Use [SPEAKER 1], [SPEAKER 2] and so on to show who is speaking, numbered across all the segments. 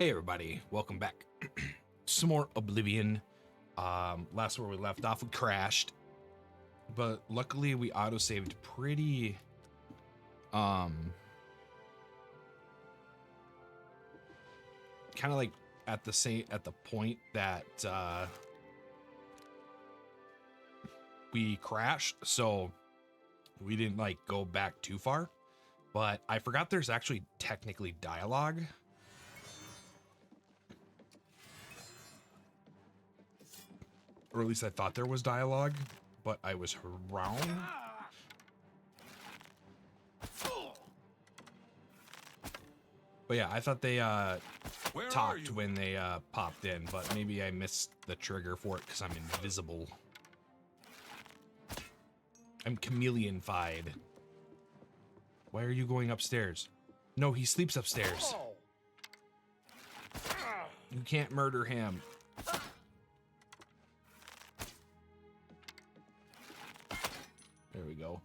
[SPEAKER 1] Hey everybody, welcome back. Some more Oblivion. Last where we left off, we crashed, but luckily we auto-saved pretty kind of like at the point that we crashed, so we didn't like go back too far. But I forgot there's actually technically dialogue. Or at least I thought there was dialogue, but I was wrong. But yeah, I thought they talked when they popped in, but maybe I missed the trigger for it because I'm invisible. I'm chameleon-fied. Why are you going upstairs? No, he sleeps upstairs. You can't murder him. There we go.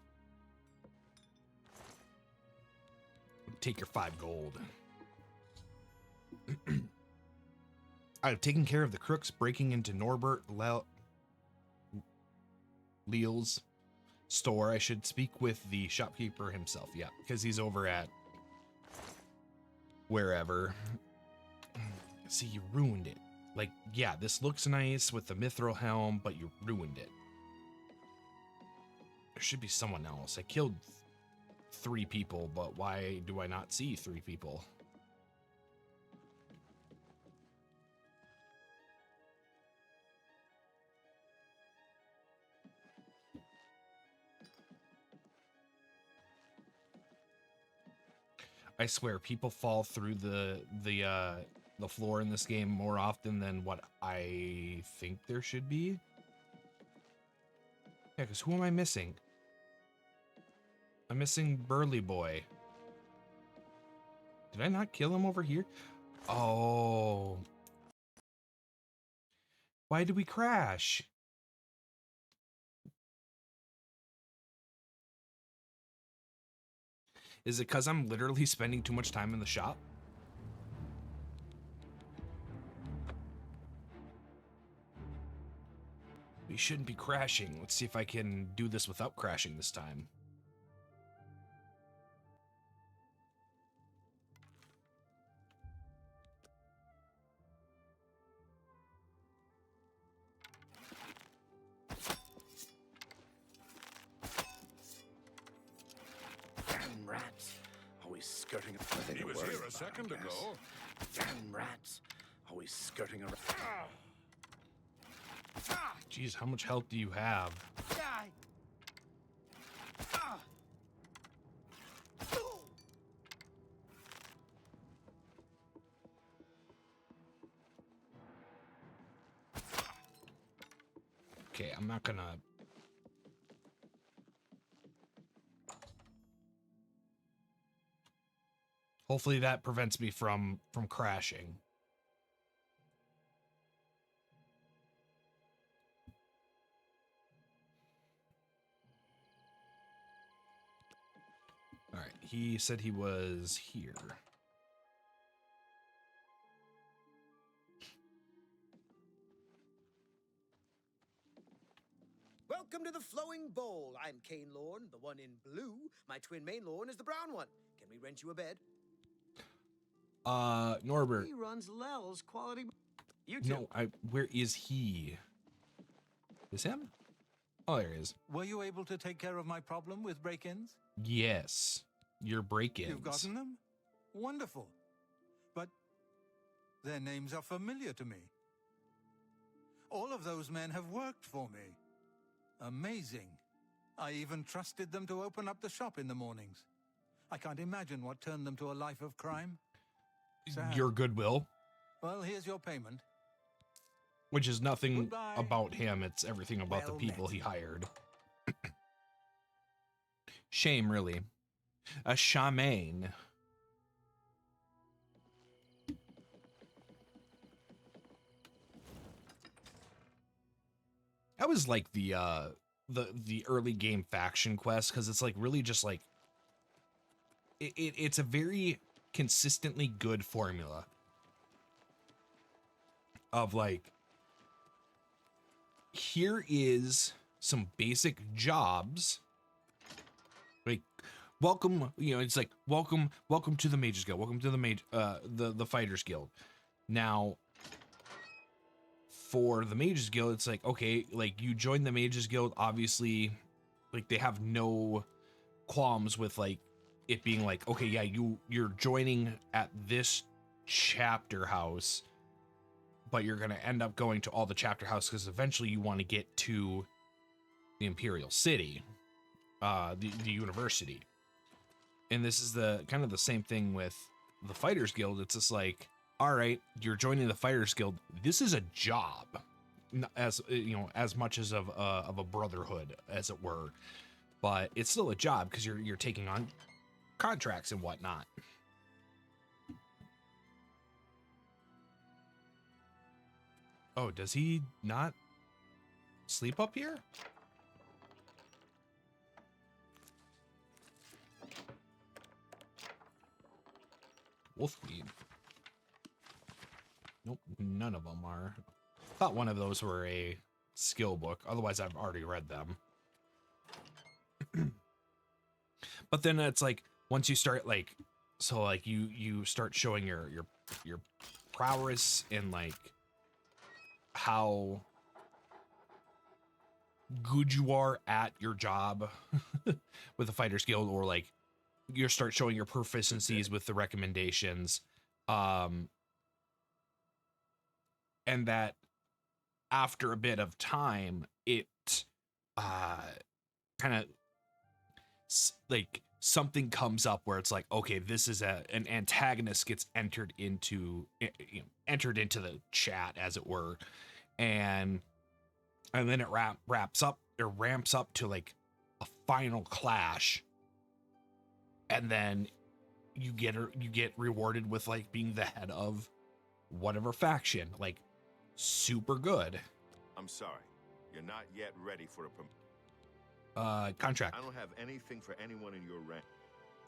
[SPEAKER 1] Take your 5 gold. I've taken care of the crooks breaking into Norbert Leal's store. I should speak with the shopkeeper himself. Yeah, because he's over at wherever. See, you ruined it. Like, yeah, this looks nice with the mithril helm, but you ruined it. There should be someone else. I killed 3 people, but why do I not see 3 people? I swear, people fall through the floor in this game more often than what I think there should be. Yeah, because who am I missing? I'm missing Burly Boy. Did I not kill him over here? Oh. Why did we crash? Is it because I'm literally spending too much time in the shop? We shouldn't be crashing. Let's see if I can do this without crashing this time.
[SPEAKER 2] Damn rats. Always skirting around.
[SPEAKER 3] He was here a second ago.
[SPEAKER 2] Damn rats. Always skirting around.
[SPEAKER 1] Jeez, how much health do you have? Okay, I'm not gonna... Hopefully that prevents me from crashing. All right, he said he was here.
[SPEAKER 4] Welcome to the Flowing Bowl. I'm Kane Lorne, the one in blue. My twin main Lorne is the brown one. Can we rent you a bed?
[SPEAKER 1] Norbert.
[SPEAKER 4] He runs Lel's quality. You too.
[SPEAKER 1] No, where is he? Is him? Oh, there he is.
[SPEAKER 5] Were you able to take care of my problem with break-ins?
[SPEAKER 1] Yes, your break-ins.
[SPEAKER 5] You've gotten them? Wonderful. But their names are familiar to me. All of those men have worked for me. Amazing. I even trusted them to open up the shop in the mornings. I can't imagine what turned them to a life of crime. Sad.
[SPEAKER 1] Your goodwill.
[SPEAKER 5] Well, here's your payment.
[SPEAKER 1] Which is nothing
[SPEAKER 5] Goodbye.
[SPEAKER 1] about him, it's everything about the people he hired. Shame, really. A shaman. I was like the early game faction quest, because it's like really just like it's a very consistently good formula. of like, here is some basic jobs. Like, welcome, you know, it's like, welcome to the Mages Guild. Welcome to the Fighters Guild. Now, for the Mages Guild, it's like, okay, like you join the Mages Guild, obviously, like they have no qualms with like it being like, okay, yeah, you're joining at this chapter house, but you're gonna end up going to all the chapter houses because eventually you want to get to the Imperial City, the university. And this is the kind of the same thing with the Fighters Guild. It's just like, all right, you're joining the Fighters Guild. This is a job, as you know, as much as of a brotherhood, as it were. But it's still a job because you're taking on contracts and whatnot. Oh, does he not sleep up here? Wolfweed. Nope, none of them are. Thought one of those were a skill book. Otherwise, I've already read them. But then it's like, once you start like, so like you start showing your prowess and like how good you are at your job with the Fighters Guild, or like you start showing your proficiencies with the recommendations, and that after a bit of time, it kind of like something comes up where it's like, okay, this is an antagonist gets entered into the chat, as it were, and then it ramps up to like a final clash, and then you get rewarded with like being the head of whatever faction. Like, super good.
[SPEAKER 3] I'm sorry, you're not yet ready for a
[SPEAKER 1] contract.
[SPEAKER 3] I don't have anything for anyone in your rank.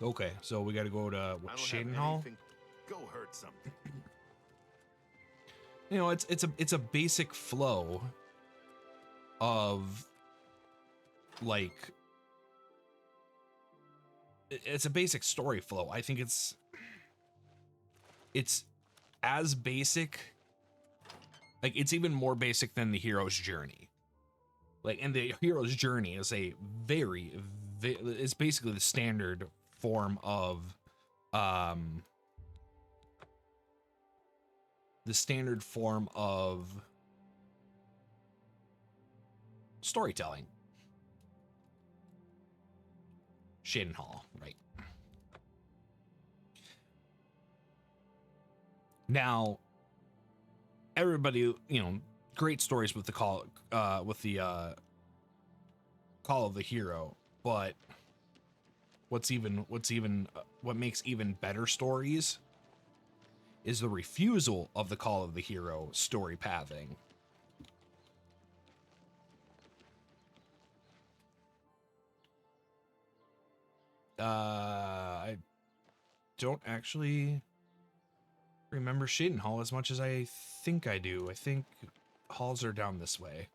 [SPEAKER 1] Okay, so we got to go to Shaden Hall.
[SPEAKER 3] Go hurt something.
[SPEAKER 1] You know, it's a basic flow of like, it's a basic story flow. I think it's as basic, like it's even more basic than the hero's journey. Like, and the hero's journey is a it's basically the standard form of storytelling. Shaden Hall, right? Now, everybody, you know, great stories with the call of the hero, but what makes even better stories is the refusal of the call of the hero story pathing. I don't actually remember Shaden Hall as much as I think I do. I think halls are down this way.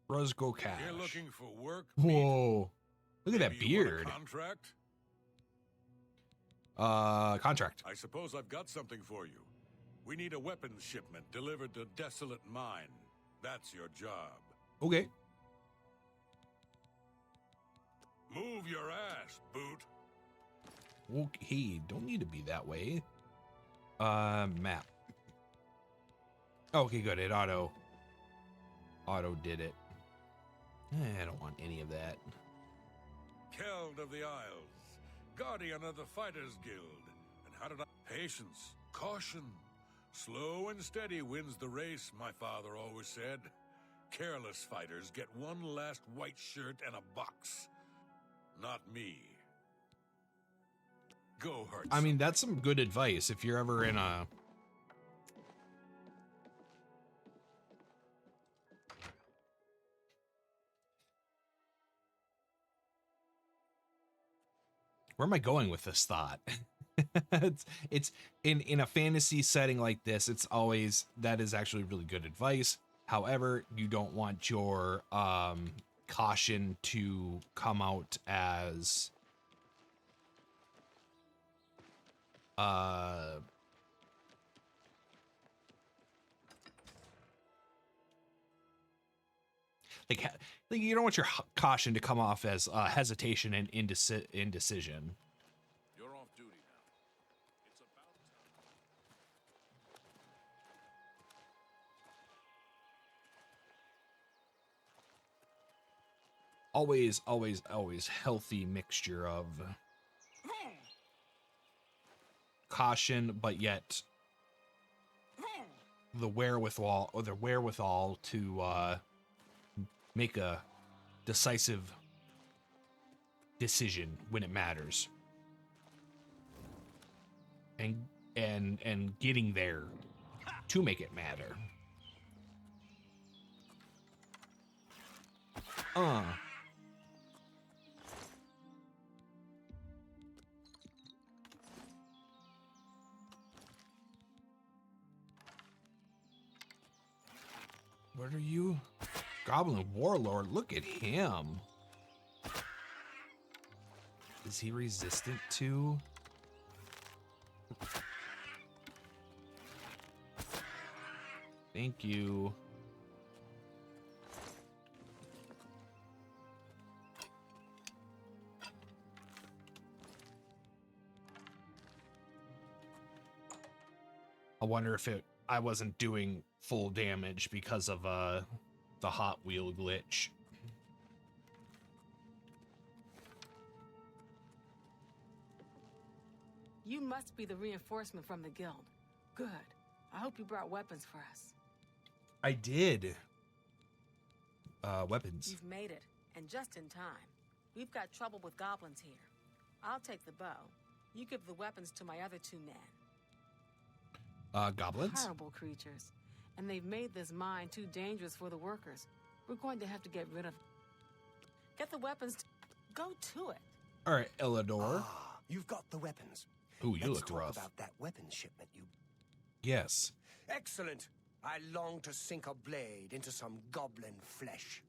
[SPEAKER 1] Rosgo Cash.
[SPEAKER 6] You're looking for work?
[SPEAKER 1] Whoa. Look at that
[SPEAKER 6] Maybe you want a
[SPEAKER 1] beard.
[SPEAKER 6] contract?
[SPEAKER 1] Contract.
[SPEAKER 6] I suppose I've got something for you. We need a weapons shipment delivered to Desolate Mine. That's your job.
[SPEAKER 1] Okay.
[SPEAKER 6] Move your ass, boot.
[SPEAKER 1] Okay, don't need to be that way. Map. Okay, good. It auto did it. I don't want any of that.
[SPEAKER 6] Keld of the Isles, guardian of the Fighters Guild. And how did I... Patience, caution. Slow and steady wins the race, my father always said. Careless fighters get one last white shirt and a box. Not me. Go hurt.
[SPEAKER 1] I mean, that's some good advice if you're ever in a Where am I going with this thought? It's in a fantasy setting like this, it's always, that is actually really good advice. However, you don't want your caution to come out as like you don't want your caution to come off as hesitation and indecision.
[SPEAKER 6] You're off duty now. It's about time.
[SPEAKER 1] Always healthy mixture of caution, but yet the wherewithal to make a decisive decision when it matters, and getting there to make it matter. What are you? Goblin Warlord, look at him. Is he resistant to? Thank you. I wonder if I wasn't doing full damage because of the Hot Wheel glitch.
[SPEAKER 7] You must be the reinforcement from the guild. Good. I hope you brought weapons for us.
[SPEAKER 1] I did. Weapons.
[SPEAKER 7] You've made it, and just in time. We've got trouble with goblins here. I'll take the bow. You give the weapons to my other two men.
[SPEAKER 1] Goblins?
[SPEAKER 7] Horrible creatures. And they've made this mine too dangerous for the workers. We're going to have to get rid of... Get the weapons. Go to it.
[SPEAKER 1] All right, Elidor.
[SPEAKER 8] Ah, you've got the weapons.
[SPEAKER 1] Ooh, you
[SPEAKER 8] Let's
[SPEAKER 1] look
[SPEAKER 8] talk
[SPEAKER 1] rough.
[SPEAKER 8] about that weapons shipment you...
[SPEAKER 1] Yes.
[SPEAKER 8] Excellent. I long to sink a blade into some goblin flesh.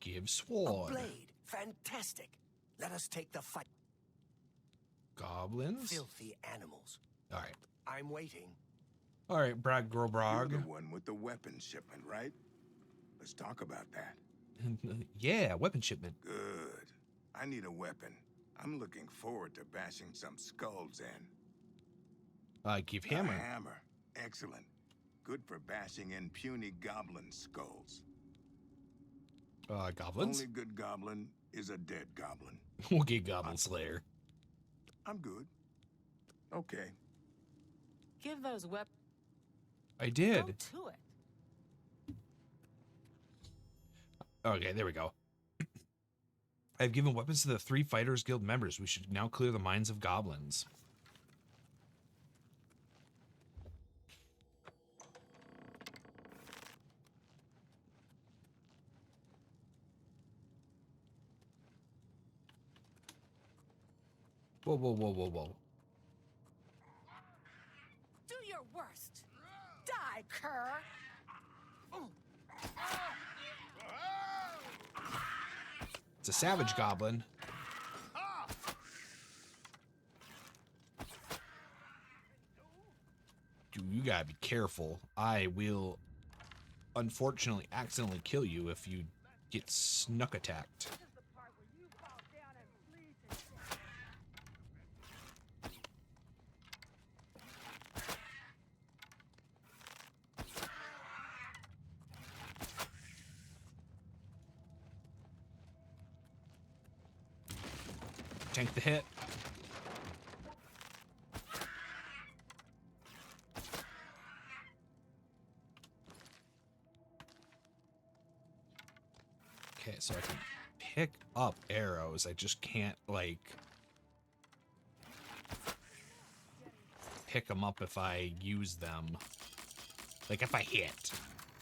[SPEAKER 1] Give
[SPEAKER 8] A
[SPEAKER 1] sword.
[SPEAKER 8] blade. Fantastic. Let us take the fight.
[SPEAKER 1] Goblins?
[SPEAKER 8] Filthy animals.
[SPEAKER 1] All right.
[SPEAKER 8] I'm waiting.
[SPEAKER 1] All right, Brag Grobrog.
[SPEAKER 9] You're the one with the weapons shipment, right? Let's talk about that.
[SPEAKER 1] Yeah, weapon shipment.
[SPEAKER 9] Good. I need a weapon. I'm looking forward to bashing some skulls in.
[SPEAKER 1] Give hammer.
[SPEAKER 9] A hammer. Excellent. Good for bashing in puny goblin skulls.
[SPEAKER 1] Goblins?
[SPEAKER 9] Only good goblin is a dead goblin.
[SPEAKER 1] We'll get Goblin Slayer.
[SPEAKER 9] I'm good. Okay.
[SPEAKER 7] Give those weapons.
[SPEAKER 1] I did.
[SPEAKER 7] Go to it.
[SPEAKER 1] Okay, there we go. I've given weapons to the 3 Fighters Guild members. We should now clear the minds of goblins. Whoa, whoa, whoa, whoa, whoa.
[SPEAKER 7] Do your worst. Die, cur.
[SPEAKER 1] It's a savage goblin. Dude, you gotta be careful. I will, unfortunately, accidentally kill you if you get snuck attacked. Tank the hit. Okay, so I can pick up arrows. I just can't, like, pick them up if I use them. Like, if I hit,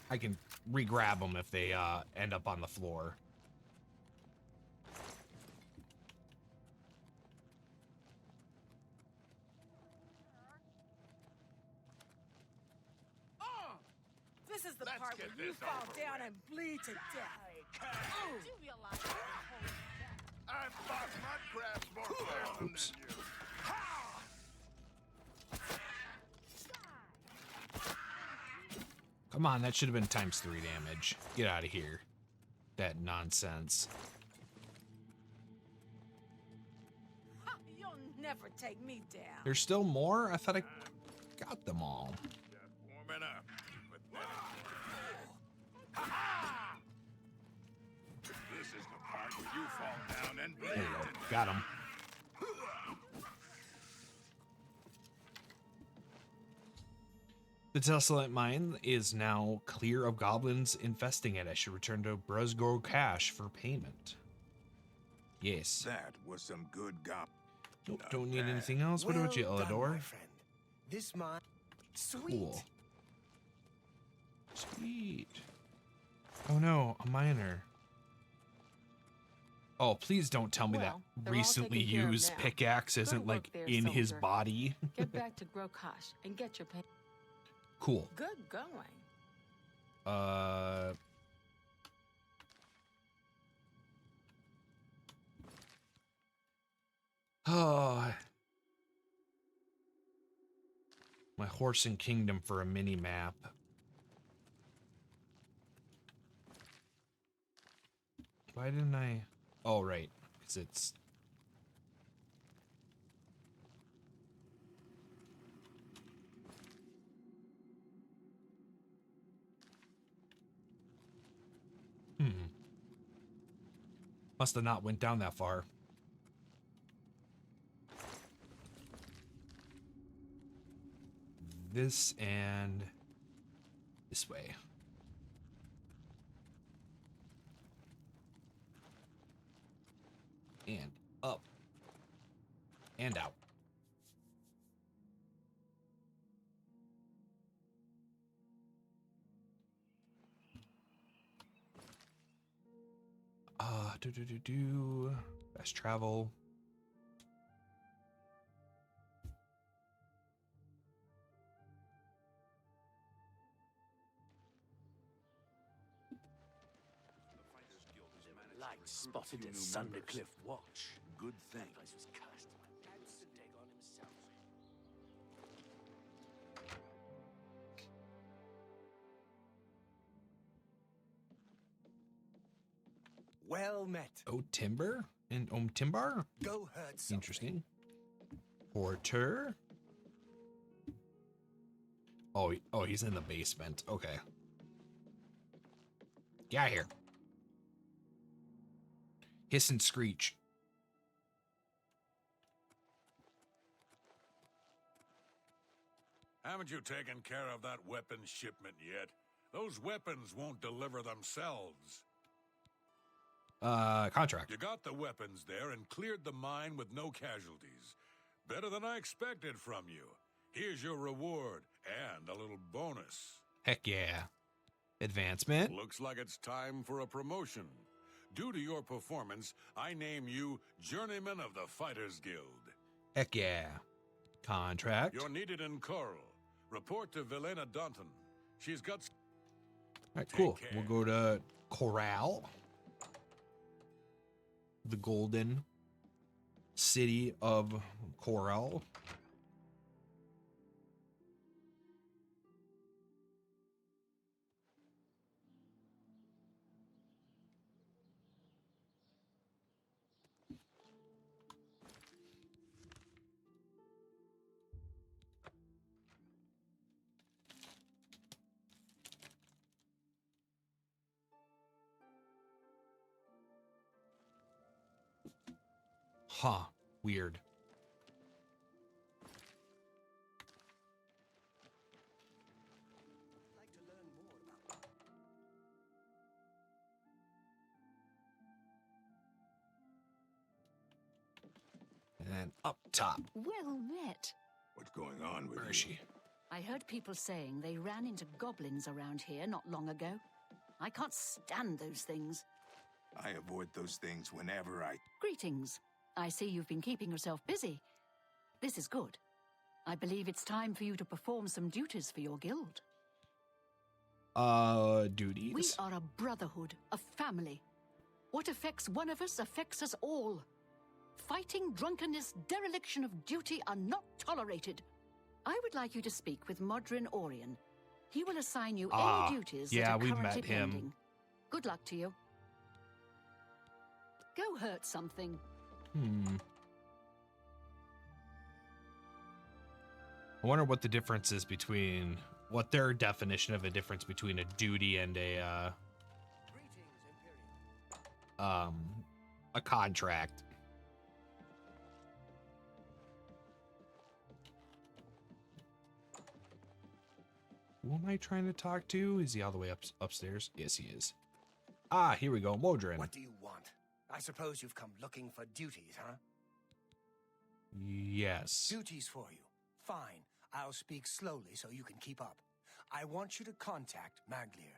[SPEAKER 1] I can re-grab them if they end up on the floor.
[SPEAKER 7] is the
[SPEAKER 3] Let's
[SPEAKER 7] part
[SPEAKER 3] get
[SPEAKER 7] where you
[SPEAKER 3] this
[SPEAKER 7] fall
[SPEAKER 3] over
[SPEAKER 7] down
[SPEAKER 3] with.
[SPEAKER 7] and bleed to death.
[SPEAKER 3] Oh.
[SPEAKER 7] Do you realize you're holding back?
[SPEAKER 3] I fought mud crabs more fearsome
[SPEAKER 1] Oops.
[SPEAKER 3] than you.
[SPEAKER 1] Come on, that should have been times 3 damage. Get out of here. That nonsense.
[SPEAKER 7] Ha, you'll never take me down.
[SPEAKER 1] There's still more? I thought I got them all.
[SPEAKER 3] Just warming up. But this is the part where you fall down and bleed.
[SPEAKER 1] There you go. Got him. The Tessellite mine is now clear of goblins infesting it. I should return to Brusgro Cache for payment. Yes.
[SPEAKER 9] That was some good
[SPEAKER 1] Nope,
[SPEAKER 9] not
[SPEAKER 1] don't need
[SPEAKER 9] bad.
[SPEAKER 1] anything else. What about you,
[SPEAKER 8] Well done,
[SPEAKER 1] Elidor?
[SPEAKER 8] my friend. This mine, sweet.
[SPEAKER 1] Cool. Sweet. Oh no, a miner. Oh, please don't tell me
[SPEAKER 7] Well,
[SPEAKER 1] that
[SPEAKER 7] they're all
[SPEAKER 1] recently
[SPEAKER 7] taken care of
[SPEAKER 1] used
[SPEAKER 7] now.
[SPEAKER 1] pickaxe
[SPEAKER 7] Good
[SPEAKER 1] isn't
[SPEAKER 7] work
[SPEAKER 1] like
[SPEAKER 7] there,
[SPEAKER 1] in his
[SPEAKER 7] soldier.
[SPEAKER 1] body.
[SPEAKER 7] Get back to Grokash and get your pay.
[SPEAKER 1] Cool.
[SPEAKER 7] Good going.
[SPEAKER 1] Oh. My horse and kingdom for a mini map. Why didn't I? Oh, right. Because it's. Must have not went down that far. This and this way. And up. And out. Fast travel.
[SPEAKER 2] Light spotted at Sundercliff Watch.
[SPEAKER 3] Good thing.
[SPEAKER 2] That place was cursed by Dagon himself.
[SPEAKER 8] Well met.
[SPEAKER 1] Oh, timber and timbar.
[SPEAKER 8] Go hurt something.
[SPEAKER 1] Interesting. Porter. Oh, he's in the basement. Okay. Get out of here. Hiss and screech.
[SPEAKER 6] Haven't you taken care of that weapons shipment yet? Those weapons won't deliver themselves.
[SPEAKER 1] Contract.
[SPEAKER 6] You got the weapons there and cleared the mine with no casualties. Better than I expected from you. Here's your reward and a little bonus.
[SPEAKER 1] Heck yeah. Advancement.
[SPEAKER 6] Looks like it's time for a promotion. Due to your performance, I name you Journeyman of the Fighters Guild.
[SPEAKER 1] Heck yeah. Contract.
[SPEAKER 6] You're needed in Coral. Report to Velena Dunton. She's got...
[SPEAKER 1] All right, cool.
[SPEAKER 6] Take
[SPEAKER 1] We'll
[SPEAKER 6] care.
[SPEAKER 1] go to Corral. The golden city of Corral. Huh. Weird.
[SPEAKER 8] I'd like to learn more about
[SPEAKER 1] And then up top.
[SPEAKER 10] Well met.
[SPEAKER 9] What's going on with
[SPEAKER 1] Where
[SPEAKER 9] you?
[SPEAKER 1] is she?
[SPEAKER 10] I heard people saying they ran into goblins around here not long ago. I can't stand those things.
[SPEAKER 9] I avoid those things whenever I...
[SPEAKER 10] Greetings. I see you've been keeping yourself busy. This is good. I believe it's time for you to perform some duties for your guild.
[SPEAKER 1] Duties.
[SPEAKER 10] We are a brotherhood, a family. What affects one of us affects us all. Fighting, drunkenness, dereliction of duty are not tolerated. I would like you to speak with Modrin Orion. He will assign you any duties
[SPEAKER 1] yeah,
[SPEAKER 10] that are
[SPEAKER 1] we
[SPEAKER 10] currently
[SPEAKER 1] met him.
[SPEAKER 10] pending. Good luck to you. Go hurt something.
[SPEAKER 1] I wonder what the difference is between what their definition of a difference between a duty and a contract. Who am I trying to talk to? Is he all the way upstairs? Yes, he is. Ah, here we go, Modrin.
[SPEAKER 8] What do you want? I suppose you've come looking for duties, huh?
[SPEAKER 1] Yes.
[SPEAKER 8] Duties for you. Fine. I'll speak slowly so you can keep up. I want you to contact Maglier.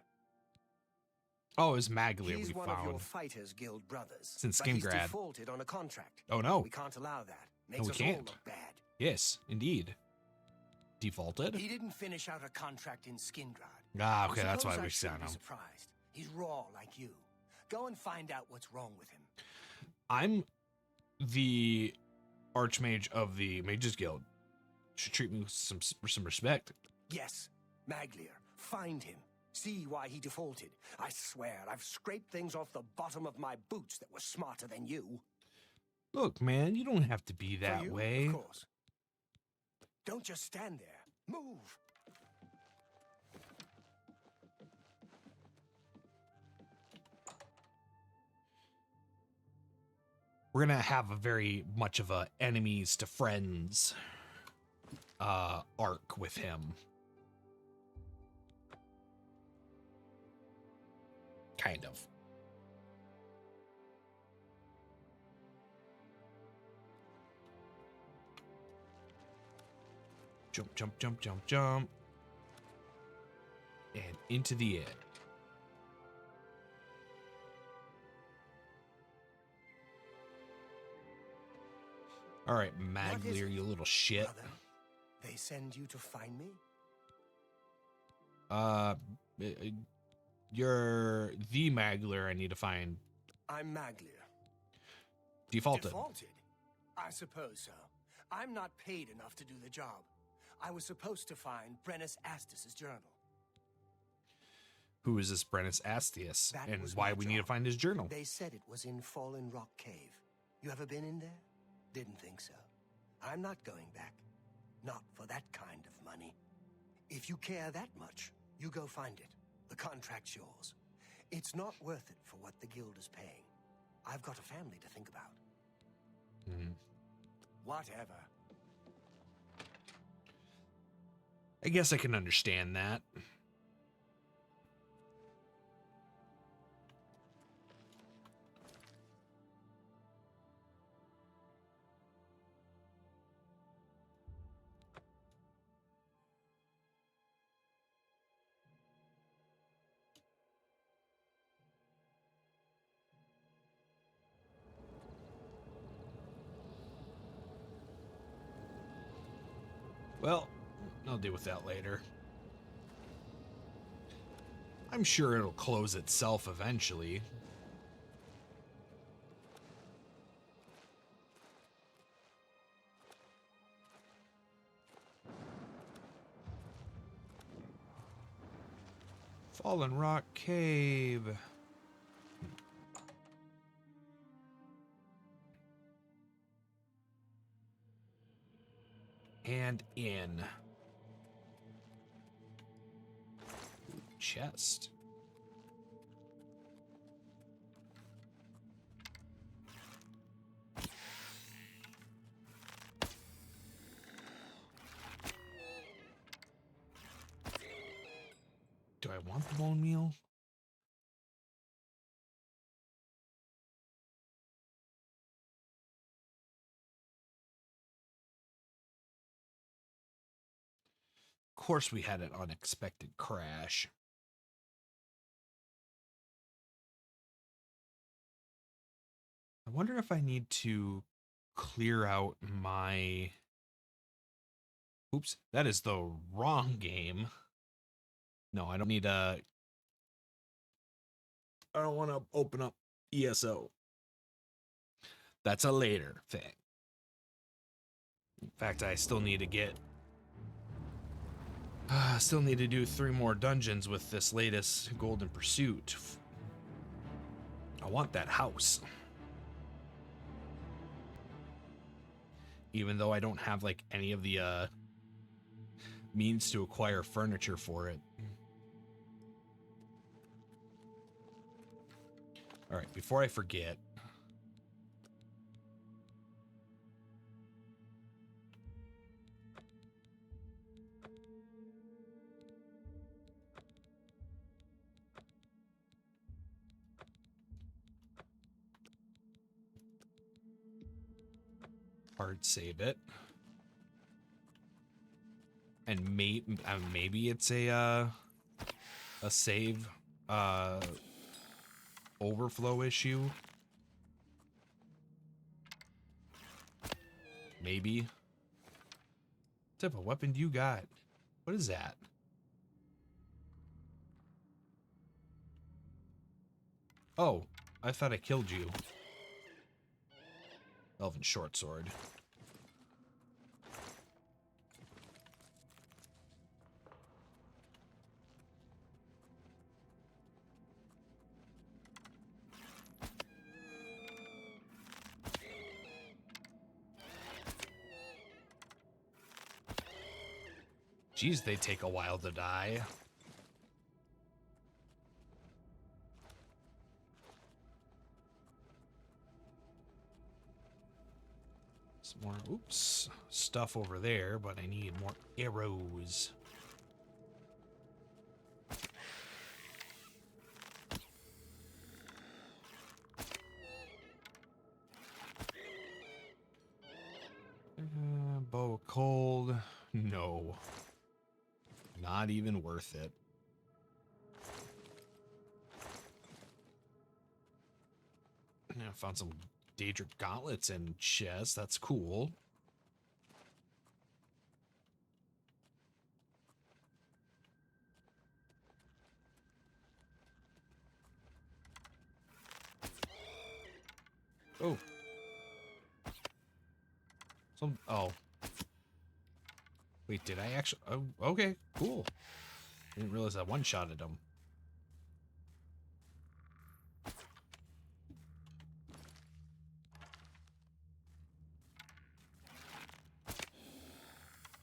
[SPEAKER 1] Oh, it was Maglier
[SPEAKER 8] He's
[SPEAKER 1] we
[SPEAKER 8] one of your
[SPEAKER 1] found.
[SPEAKER 8] Fighters Guild brothers.
[SPEAKER 1] Since
[SPEAKER 8] but he's
[SPEAKER 1] Skingrad.
[SPEAKER 8] defaulted on a contract.
[SPEAKER 1] Oh, no.
[SPEAKER 8] We can't allow that. Makes
[SPEAKER 1] we
[SPEAKER 8] us all
[SPEAKER 1] can't.
[SPEAKER 8] look bad.
[SPEAKER 1] Yes, indeed. Defaulted?
[SPEAKER 8] He didn't finish out a contract in Skingrad.
[SPEAKER 1] Ah, okay, that's why
[SPEAKER 8] Suppose I
[SPEAKER 1] we
[SPEAKER 8] shouldn't
[SPEAKER 1] sound
[SPEAKER 8] be
[SPEAKER 1] him.
[SPEAKER 8] surprised. He's raw like you. Go and find out what's wrong with him.
[SPEAKER 1] I'm the Archmage of the Mages Guild. Should treat me with some respect.
[SPEAKER 8] Yes, Maglier. Find him. See why he defaulted. I swear, I've scraped things off the bottom of my boots that were smarter than you.
[SPEAKER 1] Look, man, you don't have to be
[SPEAKER 8] For
[SPEAKER 1] that
[SPEAKER 8] you,
[SPEAKER 1] way.
[SPEAKER 8] Of course. Don't just stand there. Move.
[SPEAKER 1] We're gonna have a very much of a enemies to friends arc with him. Kind of. Jump, jump, jump, jump, jump. And into the air. All right, Maglier, you little shit.
[SPEAKER 8] Brother, they send you to find me?
[SPEAKER 1] You're the Maglier I need to find.
[SPEAKER 8] I'm Maglier.
[SPEAKER 1] Defaulted.
[SPEAKER 8] Defaulted? I suppose so. I'm not paid enough to do the job. I was supposed to find Brennus Astus's journal.
[SPEAKER 1] Who is this Brennus Astius?
[SPEAKER 8] That
[SPEAKER 1] And
[SPEAKER 8] was
[SPEAKER 1] why
[SPEAKER 8] my
[SPEAKER 1] we need to
[SPEAKER 8] job.
[SPEAKER 1] find his journal?
[SPEAKER 8] They said it was in Fallen Rock Cave. You ever been in there? Didn't think so. I'm not going back. Not for that kind of money. If you care that much, you go find it. The contract's yours. It's not worth it for what the guild is paying. I've got a family to think about. Whatever.
[SPEAKER 1] I guess I can understand that. Well, I'll deal with that later. I'm sure it'll close itself eventually. Fallen Rock Cave. And in. Chest. Do I want the bone meal? Of course we had an unexpected crash. I wonder if I need to clear out my... Oops, that is the wrong game. No, I don't need I don't want to open up ESO. That's a later thing. In fact, I still need to get still need to do 3 more dungeons with this latest Golden Pursuit. I want that house. Even though I don't have like any of the means to acquire furniture for it. All right, before I forget, hard save it. And maybe it's a save overflow issue. Maybe. What type of weapon do you got? What is that? Oh, I thought I killed you. Elven short sword. Geez, they take a while to die. Some more, oops, stuff over there, but I need more arrows. Bow of cold. No. Not even worth it. Yeah, I found some Daedric gauntlets and chests. That's cool. Oh. Oh. Wait, did I actually? Oh, okay, cool. Didn't realize I one-shotted him.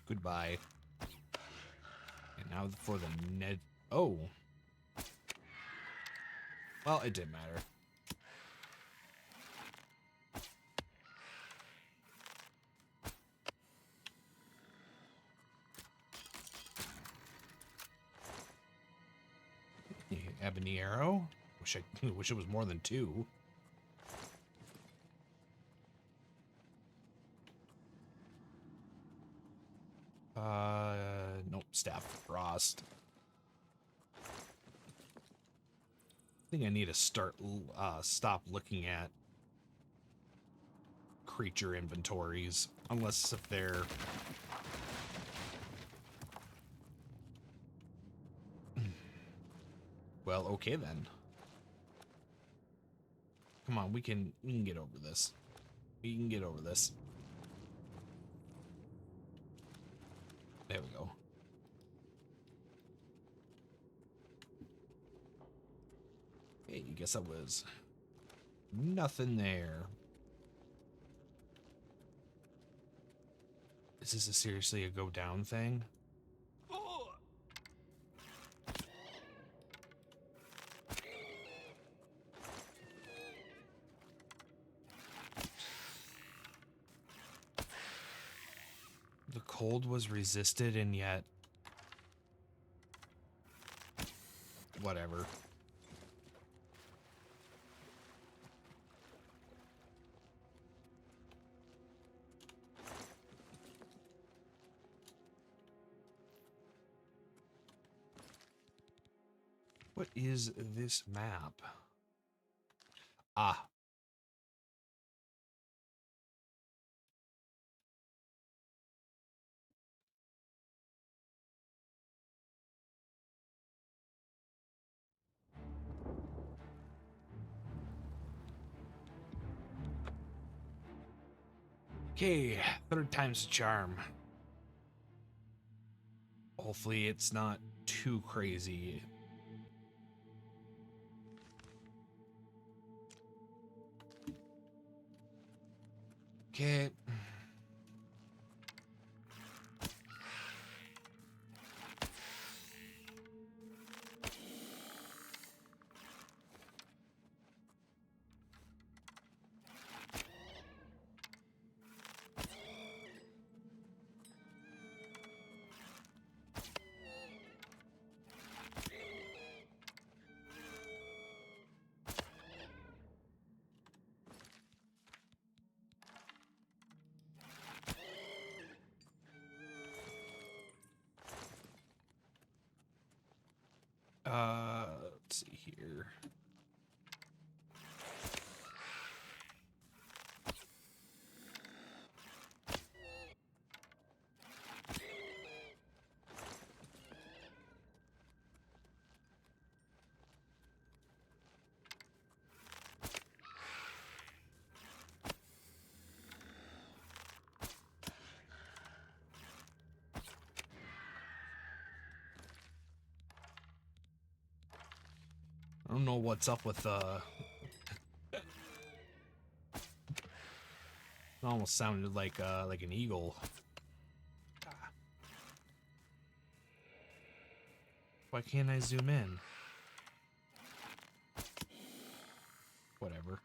[SPEAKER 1] Goodbye. And now for the Ned. Oh. Well, it didn't matter. Ebony arrow. Wish it was more than 2. Nope. Staff of Frost. I think I need to stop looking at creature inventories, unless if they're well, okay then. Come on, we can get over this. We can get over this. There we go. Hey, I guess that was nothing there. Is this seriously a go down thing? The cold was resisted and yet... Whatever. What is this map? Ah. Okay, third time's a charm. Hopefully it's not too crazy. Okay. Let's see here. I don't know what's up with it almost sounded like an eagle. Why can't I zoom in? Whatever.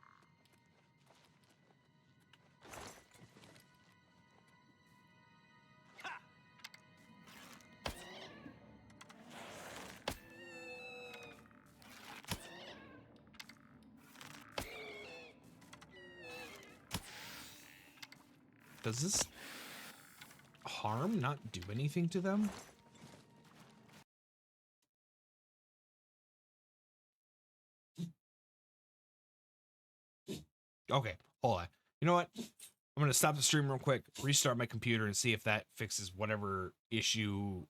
[SPEAKER 1] Does this harm not do anything to them? Okay, hold on. You know what? I'm going to stop the stream real quick, restart my computer, and see if that fixes whatever issue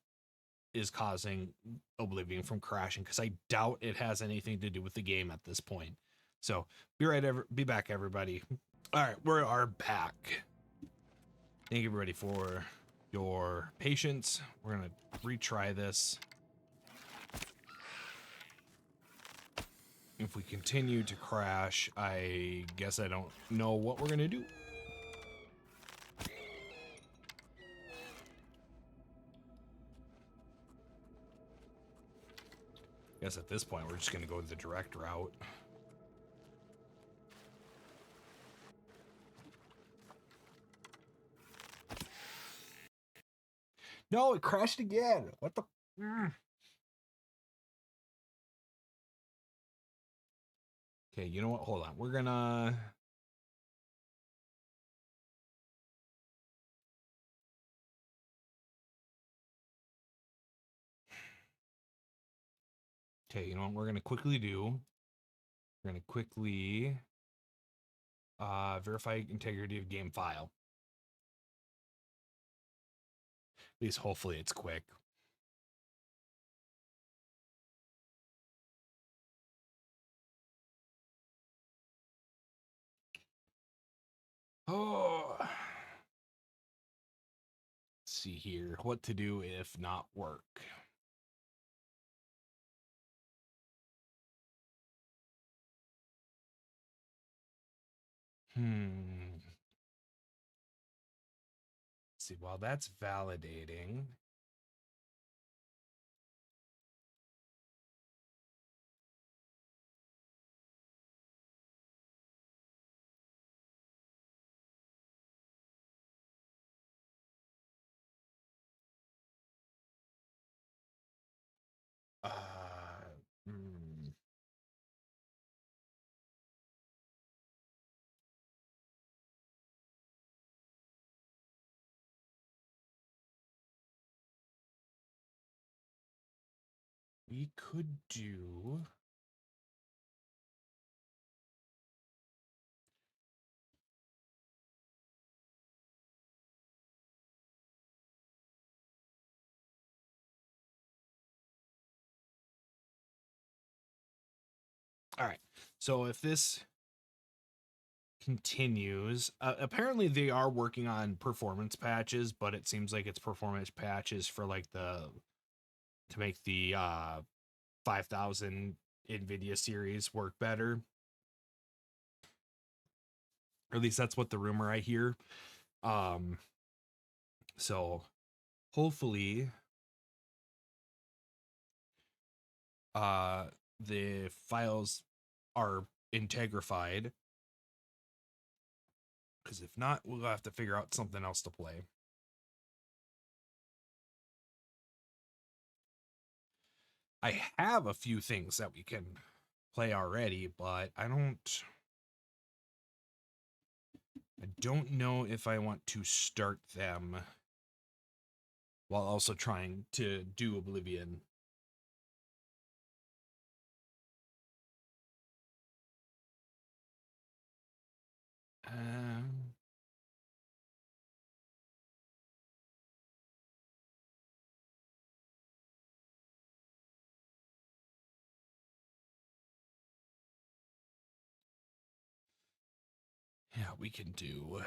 [SPEAKER 1] is causing Oblivion from crashing, because I doubt it has anything to do with the game at this point. So, be back, everybody. All right, we are back. Thank you, everybody, for your patience. We're going to retry this. If we continue to crash, I guess I don't know what we're going to do. Guess at this point, we're just going to go the direct route. No, it crashed again. What the? Okay, you know what? Hold on. We're gonna... Okay, you know what we're gonna quickly do? We're gonna quickly verify integrity of game file. At least hopefully it's quick. Oh, let's see here. What to do if not work? Let's see, while that's validating. Uh, hmm. We could do... All right. So if this continues. Apparently they are working on performance patches, but it seems like it's performance patches for like to make the 5000 Nvidia series work better. Or at least that's what the rumor I hear. So hopefully the files are integrified, because if not, we'll have to figure out something else to play. I have a few things that we can play already, but I don't know if I want to start them while also trying to do Oblivion. Yeah, we can do.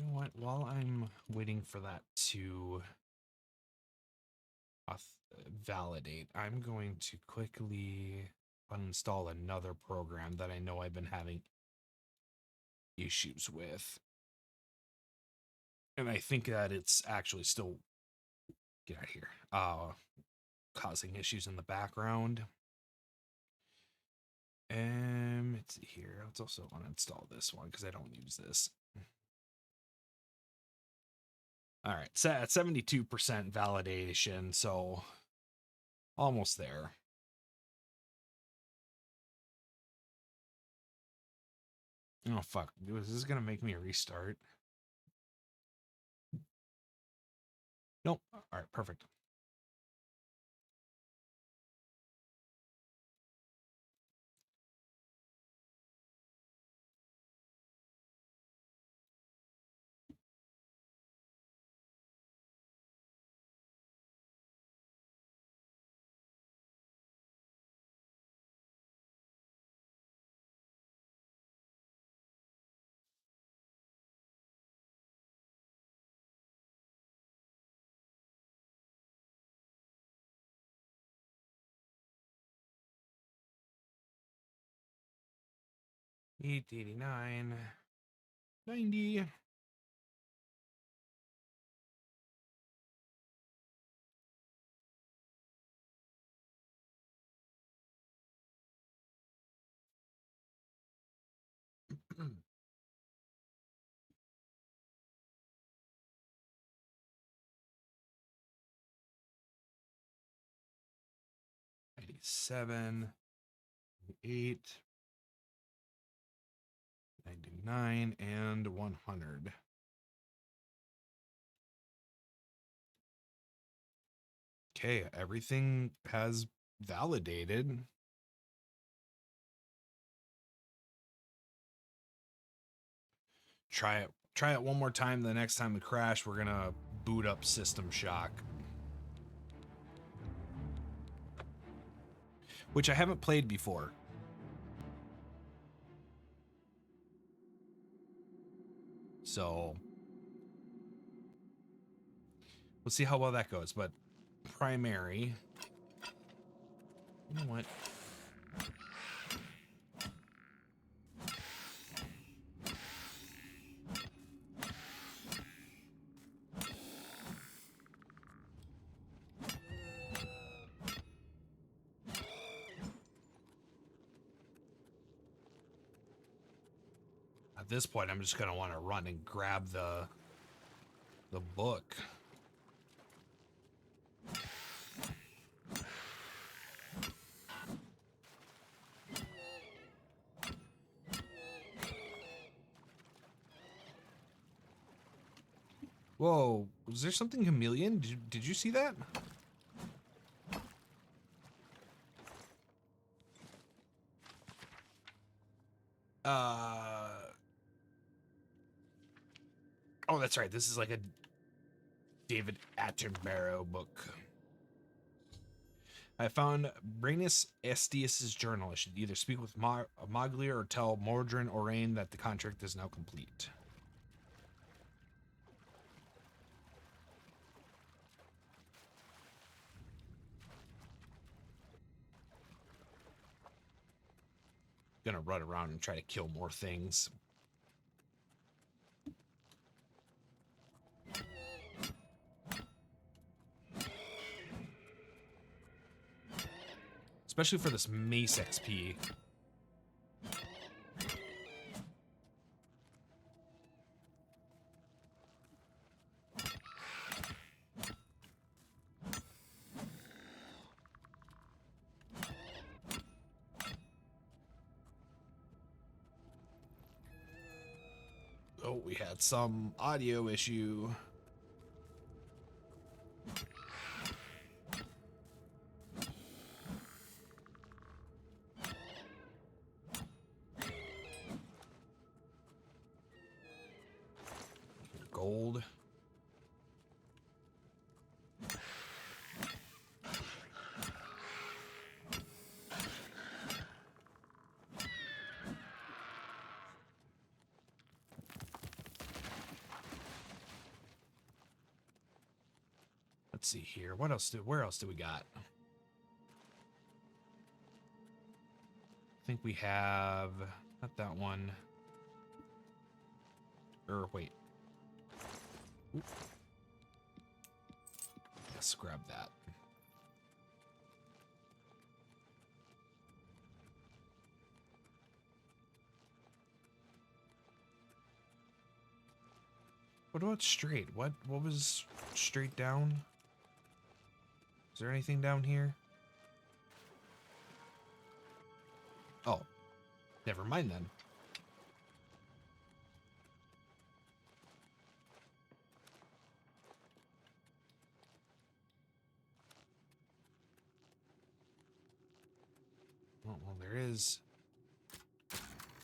[SPEAKER 1] You know what? While I'm waiting for that to validate, I'm going to quickly uninstall another program that I know I've been having issues with. And I think that it's actually still, get out of here, causing issues in the background. Let's see here. Let's also uninstall this one because I don't use this. All right, so at 72% validation, so almost there. Oh, fuck. Is this going to make me restart? Nope. All right, perfect. $8.89, $90. $97, $8, $99, and $100. Okay, everything has validated. Try it one more time. The next time we crash, we're gonna boot up System Shock, which I haven't played before. So we'll see how well that goes. But primary, you know what? At this point, I'm just gonna want to run and grab the book. Whoa, was there something chameleon? Did you see that? Oh, that's right. This is like a David Attenborough book. I found Brainus Estius's journal. I should either speak with Moglia or tell Mordrin Orain that the contract is now complete. Gonna run around and try to kill more things. Especially for this mace XP. Oh, we had some audio issue. Gold. Let's see here. What else where else do we got? I think we have not that one. Or wait. Oop. Let's grab that. What about straight? What was straight down? Is there anything down here? Oh, never mind then. Oh, well, there is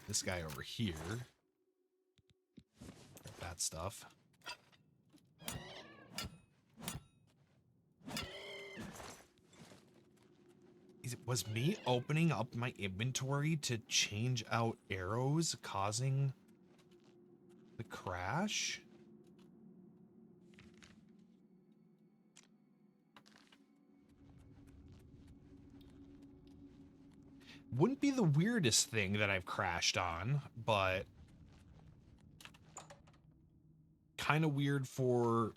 [SPEAKER 1] this guy over here. That stuff. Was me opening up my inventory to change out arrows causing the crash? Wouldn't be the weirdest thing that I've crashed on, but kind of weird for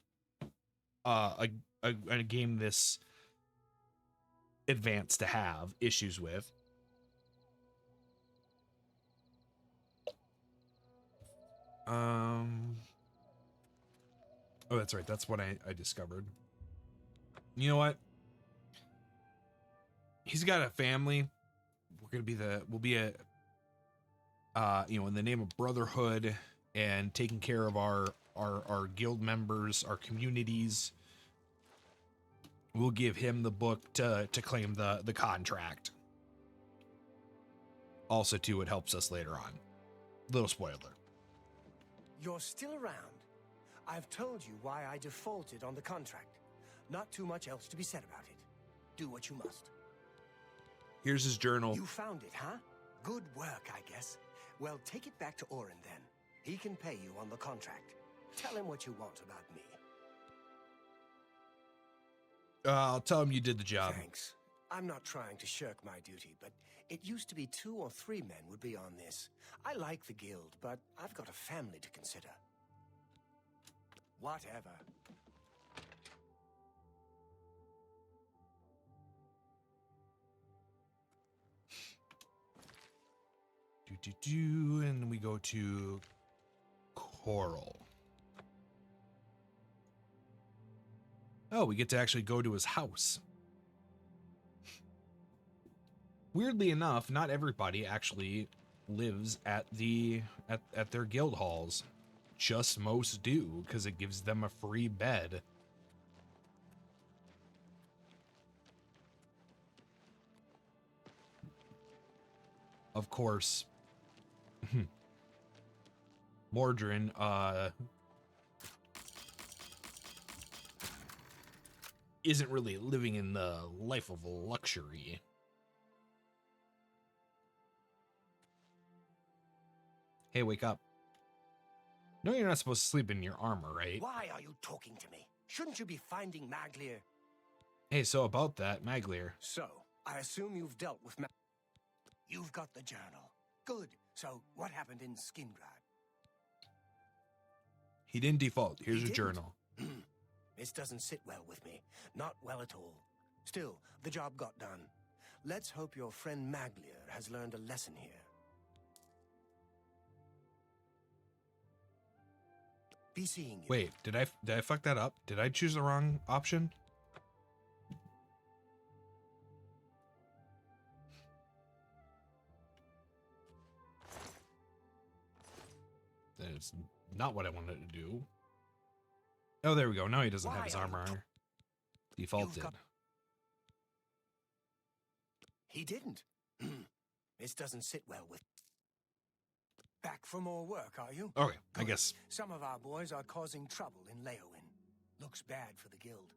[SPEAKER 1] a game this advanced to have issues with. Oh, that's right. That's what I discovered. You know what? He's got a family. We'll be a in the name of brotherhood and taking care of our guild members, our communities. We'll give him the book to claim the contract. Also, too, it helps us later on. Little spoiler.
[SPEAKER 8] You're still around. I've told you why I defaulted on the contract. Not too much else to be said about it. Do what you must.
[SPEAKER 1] Here's his journal.
[SPEAKER 8] You found it, huh? Good work, I guess. Well, take it back to Orin then. He can pay you on the contract. Tell him what you want about me.
[SPEAKER 1] I'll tell him you did the job.
[SPEAKER 8] Thanks. I'm not trying to shirk my duty, but it used to be 2 or 3 men would be on this. I like the guild, but I've got a family to consider. Whatever.
[SPEAKER 1] And we go to Coral. Oh, we get to actually go to his house. Weirdly enough, not everybody actually lives at their guild halls. just most do, because it gives them a free bed. Of course, Mordrin, isn't really living in the life of luxury. Hey, wake up. No, you're not supposed to sleep in your armor, right?
[SPEAKER 8] Why are you talking to me? Shouldn't you be finding Maglier?
[SPEAKER 1] Hey, so about that, Maglier.
[SPEAKER 8] So, I assume you've dealt with You've got the journal. Good. So, what happened in Skingrad?
[SPEAKER 1] He didn't default. Here's
[SPEAKER 8] He
[SPEAKER 1] your
[SPEAKER 8] didn't?
[SPEAKER 1] journal.
[SPEAKER 8] This doesn't sit well with me. Not well at all. Still, the job got done. Let's hope your friend Maglier has learned a lesson here. Be seeing you.
[SPEAKER 1] Wait, did I fuck that up? Did I choose the wrong option? Then it's not what I wanted to do. Oh, there we go. Now he doesn't have his armor on. Defaulted.
[SPEAKER 8] He didn't. This doesn't sit well with... Back for more work, are you?
[SPEAKER 1] Okay, I
[SPEAKER 8] Good.
[SPEAKER 1] guess.
[SPEAKER 8] Some of our boys are causing trouble in Leowin. Looks bad for the guild.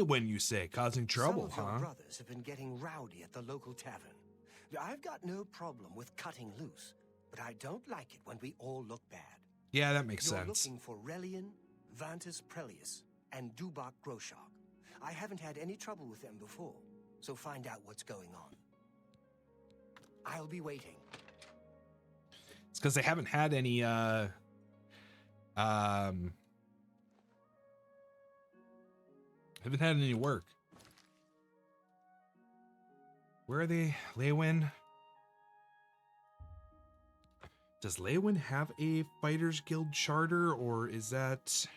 [SPEAKER 1] When you say, causing trouble,
[SPEAKER 8] Some of your
[SPEAKER 1] huh?
[SPEAKER 8] brothers have been getting rowdy at the local tavern. I've got no problem with cutting loose, but I don't like it when we all look bad.
[SPEAKER 1] Yeah, that makes
[SPEAKER 8] You're
[SPEAKER 1] sense.
[SPEAKER 8] looking for Relian, Vantus Prelius, and Dubak Groshok. I haven't had any trouble with them before, so find out what's going on. I'll be waiting.
[SPEAKER 1] It's because they haven't had any haven't had any work. Where are they? Leowin? Does Leowin have a Fighters Guild charter, or is that...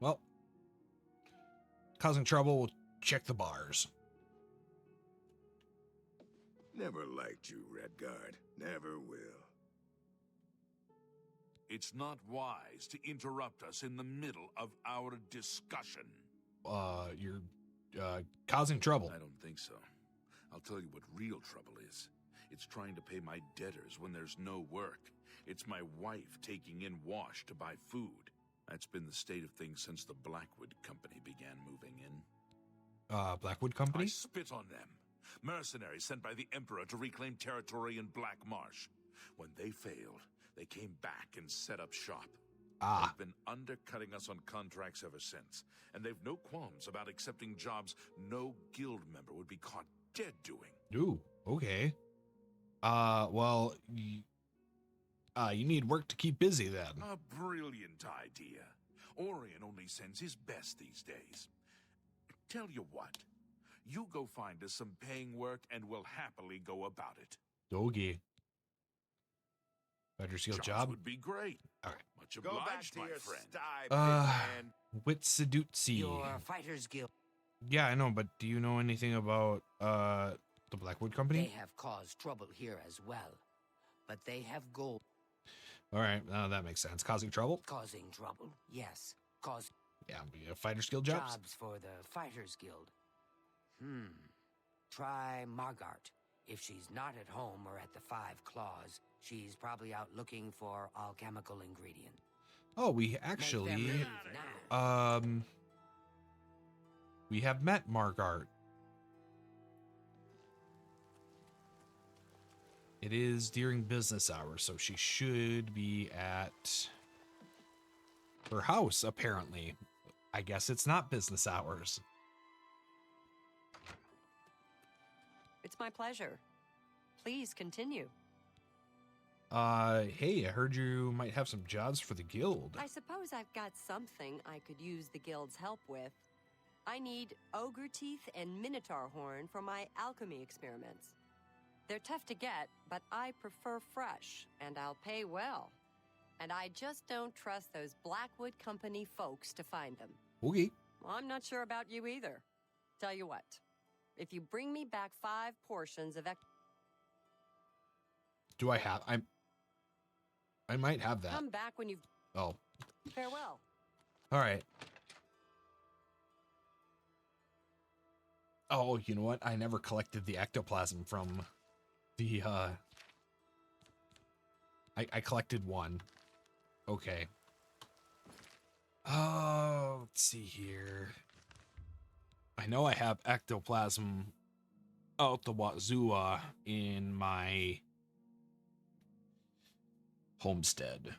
[SPEAKER 1] Well, causing trouble, we'll check the bars.
[SPEAKER 9] Never liked you, Redguard. Never will.
[SPEAKER 3] It's not wise to interrupt us in the middle of our discussion.
[SPEAKER 1] You're causing trouble.
[SPEAKER 3] I don't think so. I'll tell you what real trouble is. It's trying to pay my debtors when there's no work. It's my wife taking in wash to buy food. That's been the state of things since the Blackwood Company began moving in.
[SPEAKER 1] Blackwood Company?
[SPEAKER 3] I spit on them. Mercenaries sent by the Emperor to reclaim territory in Black Marsh. When they failed, they came back and set up shop. They've been undercutting us on contracts ever since, and they've no qualms about accepting jobs no guild member would be caught dead doing.
[SPEAKER 1] Ooh, okay. Well, you need work to keep busy then.
[SPEAKER 3] A brilliant idea. Orion only sends his best these days. Tell you what, you go find us some paying work and we'll happily go about it.
[SPEAKER 1] Okay. Better skill job?
[SPEAKER 3] Would be great.
[SPEAKER 1] Okay.
[SPEAKER 3] Much obliged, my friend.
[SPEAKER 1] Witsadutsi.
[SPEAKER 8] Your Fighters Guild.
[SPEAKER 1] Yeah, I know, but do you know anything about the Blackwood Company?
[SPEAKER 11] They have caused trouble here as well, but they have gold.
[SPEAKER 1] All right, that makes sense. Causing trouble?
[SPEAKER 11] Causing trouble, yes.
[SPEAKER 1] Yeah, fighter skill jobs?
[SPEAKER 11] Jobs for the Fighters Guild. Try Margart. If she's not at home or at the Five Claws, she's probably out looking for alchemical ingredient.
[SPEAKER 1] Oh, we actually,
[SPEAKER 11] Make them leave now.
[SPEAKER 1] we have met Margart. It is during business hours, so she should be at her house, apparently. I guess it's not business hours.
[SPEAKER 12] It's my pleasure. Please continue.
[SPEAKER 1] Hey, I heard you might have some jobs for the guild.
[SPEAKER 12] I suppose I've got something I could use the guild's help with. I need ogre teeth and minotaur horn for my alchemy experiments. They're tough to get, but I prefer fresh, and I'll pay well. And I just don't trust those Blackwood Company folks to find them.
[SPEAKER 1] Okay.
[SPEAKER 12] Well, I'm not sure about you either. Tell you what, if you bring me back 5 portions of
[SPEAKER 1] Do I have? I might have that.
[SPEAKER 12] come back when you've...
[SPEAKER 1] Oh.
[SPEAKER 12] Farewell.
[SPEAKER 1] All right. Oh, you know what? I never collected the ectoplasm from the, I collected one. Okay. Oh, let's see here. I know I have ectoplasm out the wazoo in my homestead.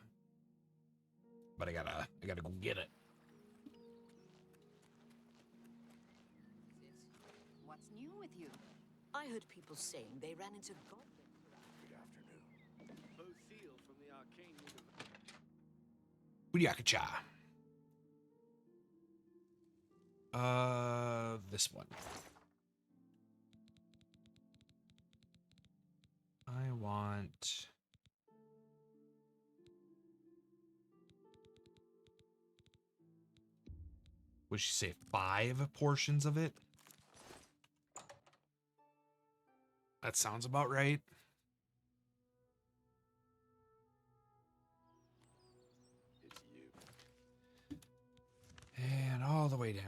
[SPEAKER 1] But I gotta go get it.
[SPEAKER 10] What's new with you? I heard people saying they ran into goblins.
[SPEAKER 2] Good afternoon. Both seal from the arcane
[SPEAKER 1] Booyakacha. This one. I want... Would she say 5 portions of it? That sounds about right.
[SPEAKER 2] It's you.
[SPEAKER 1] And all the way down.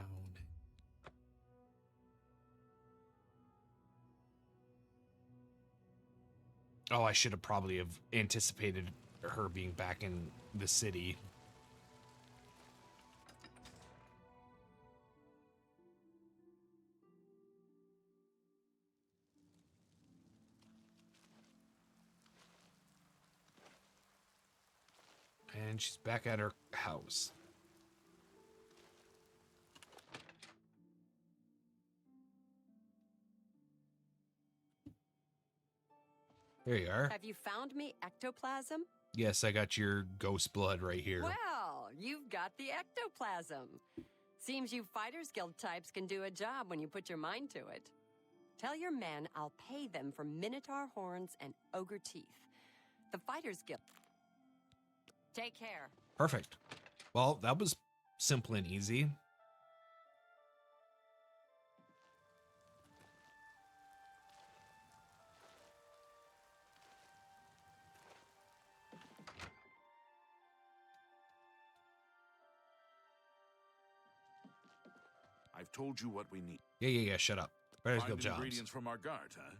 [SPEAKER 1] Oh, I should have probably have anticipated her being back in the city. And she's back at her house. There you are.
[SPEAKER 12] Have you found me ectoplasm?
[SPEAKER 1] Yes, I got your ghost blood right here.
[SPEAKER 12] Well, you've got the ectoplasm. Seems you Fighters Guild types can do a job when you put your mind to it. Tell your men I'll pay them for minotaur horns and ogre teeth. The Fighters Guild. Take care.
[SPEAKER 1] Perfect. Well, that was simple and easy.
[SPEAKER 3] I've told you what we need.
[SPEAKER 1] Yeah, shut up. Better
[SPEAKER 3] Find
[SPEAKER 1] go jobs.
[SPEAKER 3] ingredients from our guard, huh?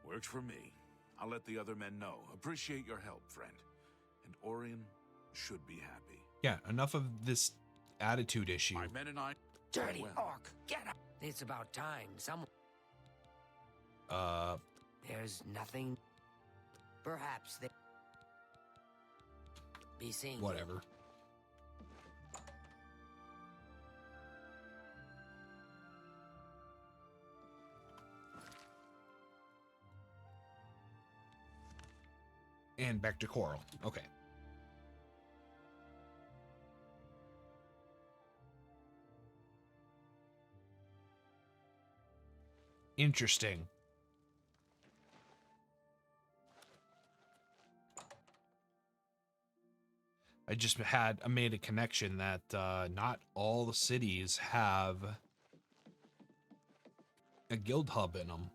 [SPEAKER 3] Works for me. I'll let the other men know. Appreciate your help, friend. And Orion should be happy.
[SPEAKER 1] Yeah, enough of this attitude issue.
[SPEAKER 3] My men and I...
[SPEAKER 11] Dirty
[SPEAKER 3] Well.
[SPEAKER 11] orc, get up! It's about time someone... There's nothing... Perhaps they... Be seen.
[SPEAKER 1] Whatever. And back to Coral. Okay. Interesting. I made a connection that not all the cities have a guild hub in them.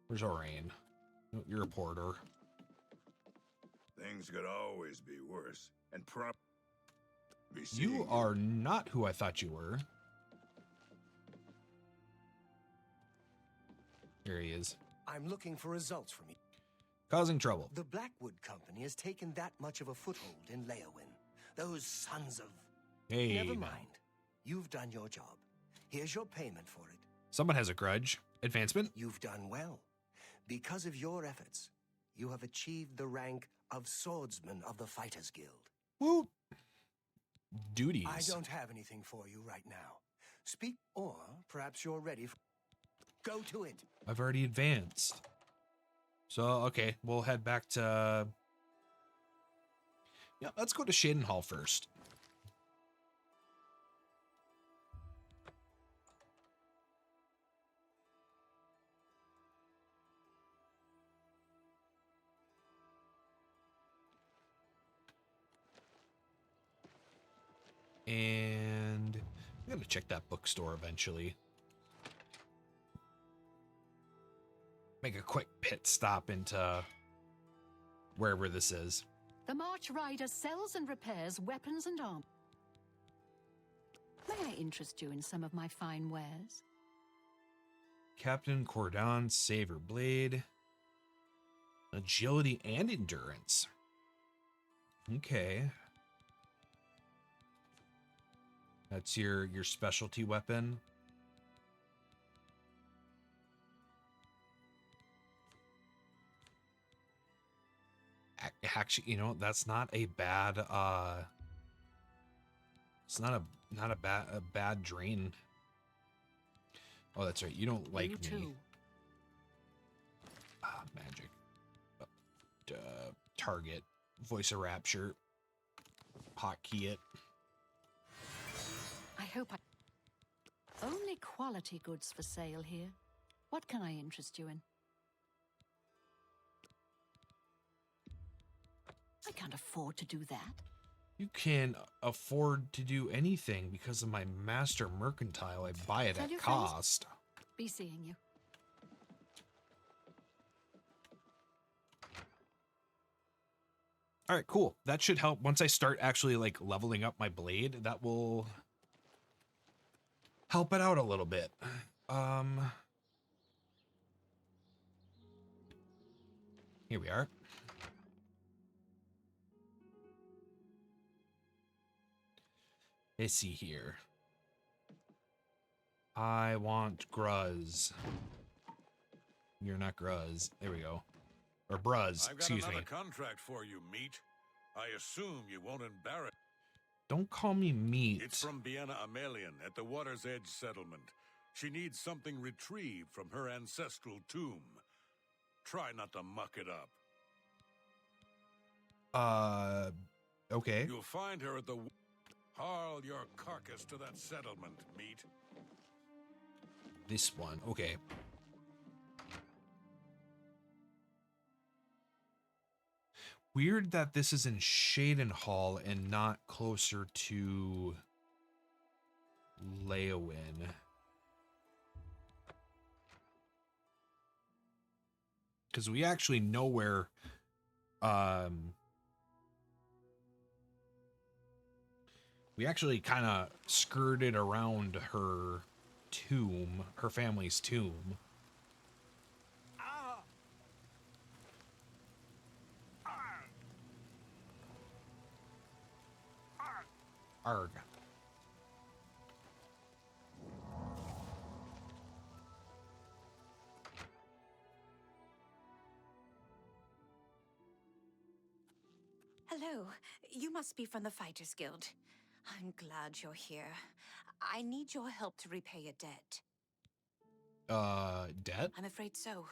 [SPEAKER 1] Where's Orion? You're a porter.
[SPEAKER 9] Things could always be worse. And
[SPEAKER 1] You are not who I thought you were. Here he is.
[SPEAKER 8] I'm looking for results from you.
[SPEAKER 1] Causing trouble.
[SPEAKER 8] The Blackwood Company has taken that much of a foothold in Leowin. Those sons of...
[SPEAKER 1] Hey,
[SPEAKER 8] Never
[SPEAKER 1] now.
[SPEAKER 8] mind. You've done your job. Here's your payment for it.
[SPEAKER 1] Someone has a grudge. Advancement?
[SPEAKER 8] You've done well. Because of your efforts, you have achieved the rank of Swordsman of the Fighters Guild.
[SPEAKER 1] Woo! Duties.
[SPEAKER 8] I don't have anything for you right now. Speak, or perhaps you're ready for... Go to it.
[SPEAKER 1] I've already advanced. So, okay, we'll head back to... Yeah, let's go to Shaden Hall first. And I'm gonna check that bookstore eventually. Make a quick pit stop into wherever this is.
[SPEAKER 10] The March Rider sells and repairs weapons and armor. May I interest you in some of my fine wares?
[SPEAKER 1] Captain Cordon Saver Blade. Agility and endurance. Okay. That's your specialty weapon. Actually, you know, that's not a bad it's not a bad drain. Oh, that's right. You don't like me.
[SPEAKER 10] Too.
[SPEAKER 1] Magic. Target. Voice of Rapture. Hotkey it.
[SPEAKER 10] I hope I... Only quality goods for sale here. What can I interest you in? I can't afford to do that.
[SPEAKER 1] You can afford to do anything because of my master mercantile. I buy it at cost.
[SPEAKER 10] Be seeing you.
[SPEAKER 1] All right, cool. That should help. Once I start actually like leveling up my blade, that will help it out a little bit. Here we are. Let's see here. I want Gruz. You're not Gruz. There we go. Or Bruz, excuse me.
[SPEAKER 6] I've got another contract for you, Meat. I assume you won't embarrass...
[SPEAKER 1] Don't call me Meat.
[SPEAKER 6] It's from Bienna Amelian at the Water's Edge settlement. She needs something retrieved from her ancestral tomb. Try not to muck it up.
[SPEAKER 1] Okay.
[SPEAKER 6] You'll find her at the... Haul your carcass to that settlement, Meat.
[SPEAKER 1] This one, okay. Weird that this is in Shaden Hall and not closer to Leowin. Because we actually know where we actually kind of skirted around her tomb, her family's tomb. Arg.
[SPEAKER 13] Hello. You must be from the Fighters Guild. I'm glad you're here. I need your help to repay a debt.
[SPEAKER 1] Debt?
[SPEAKER 13] I'm afraid so.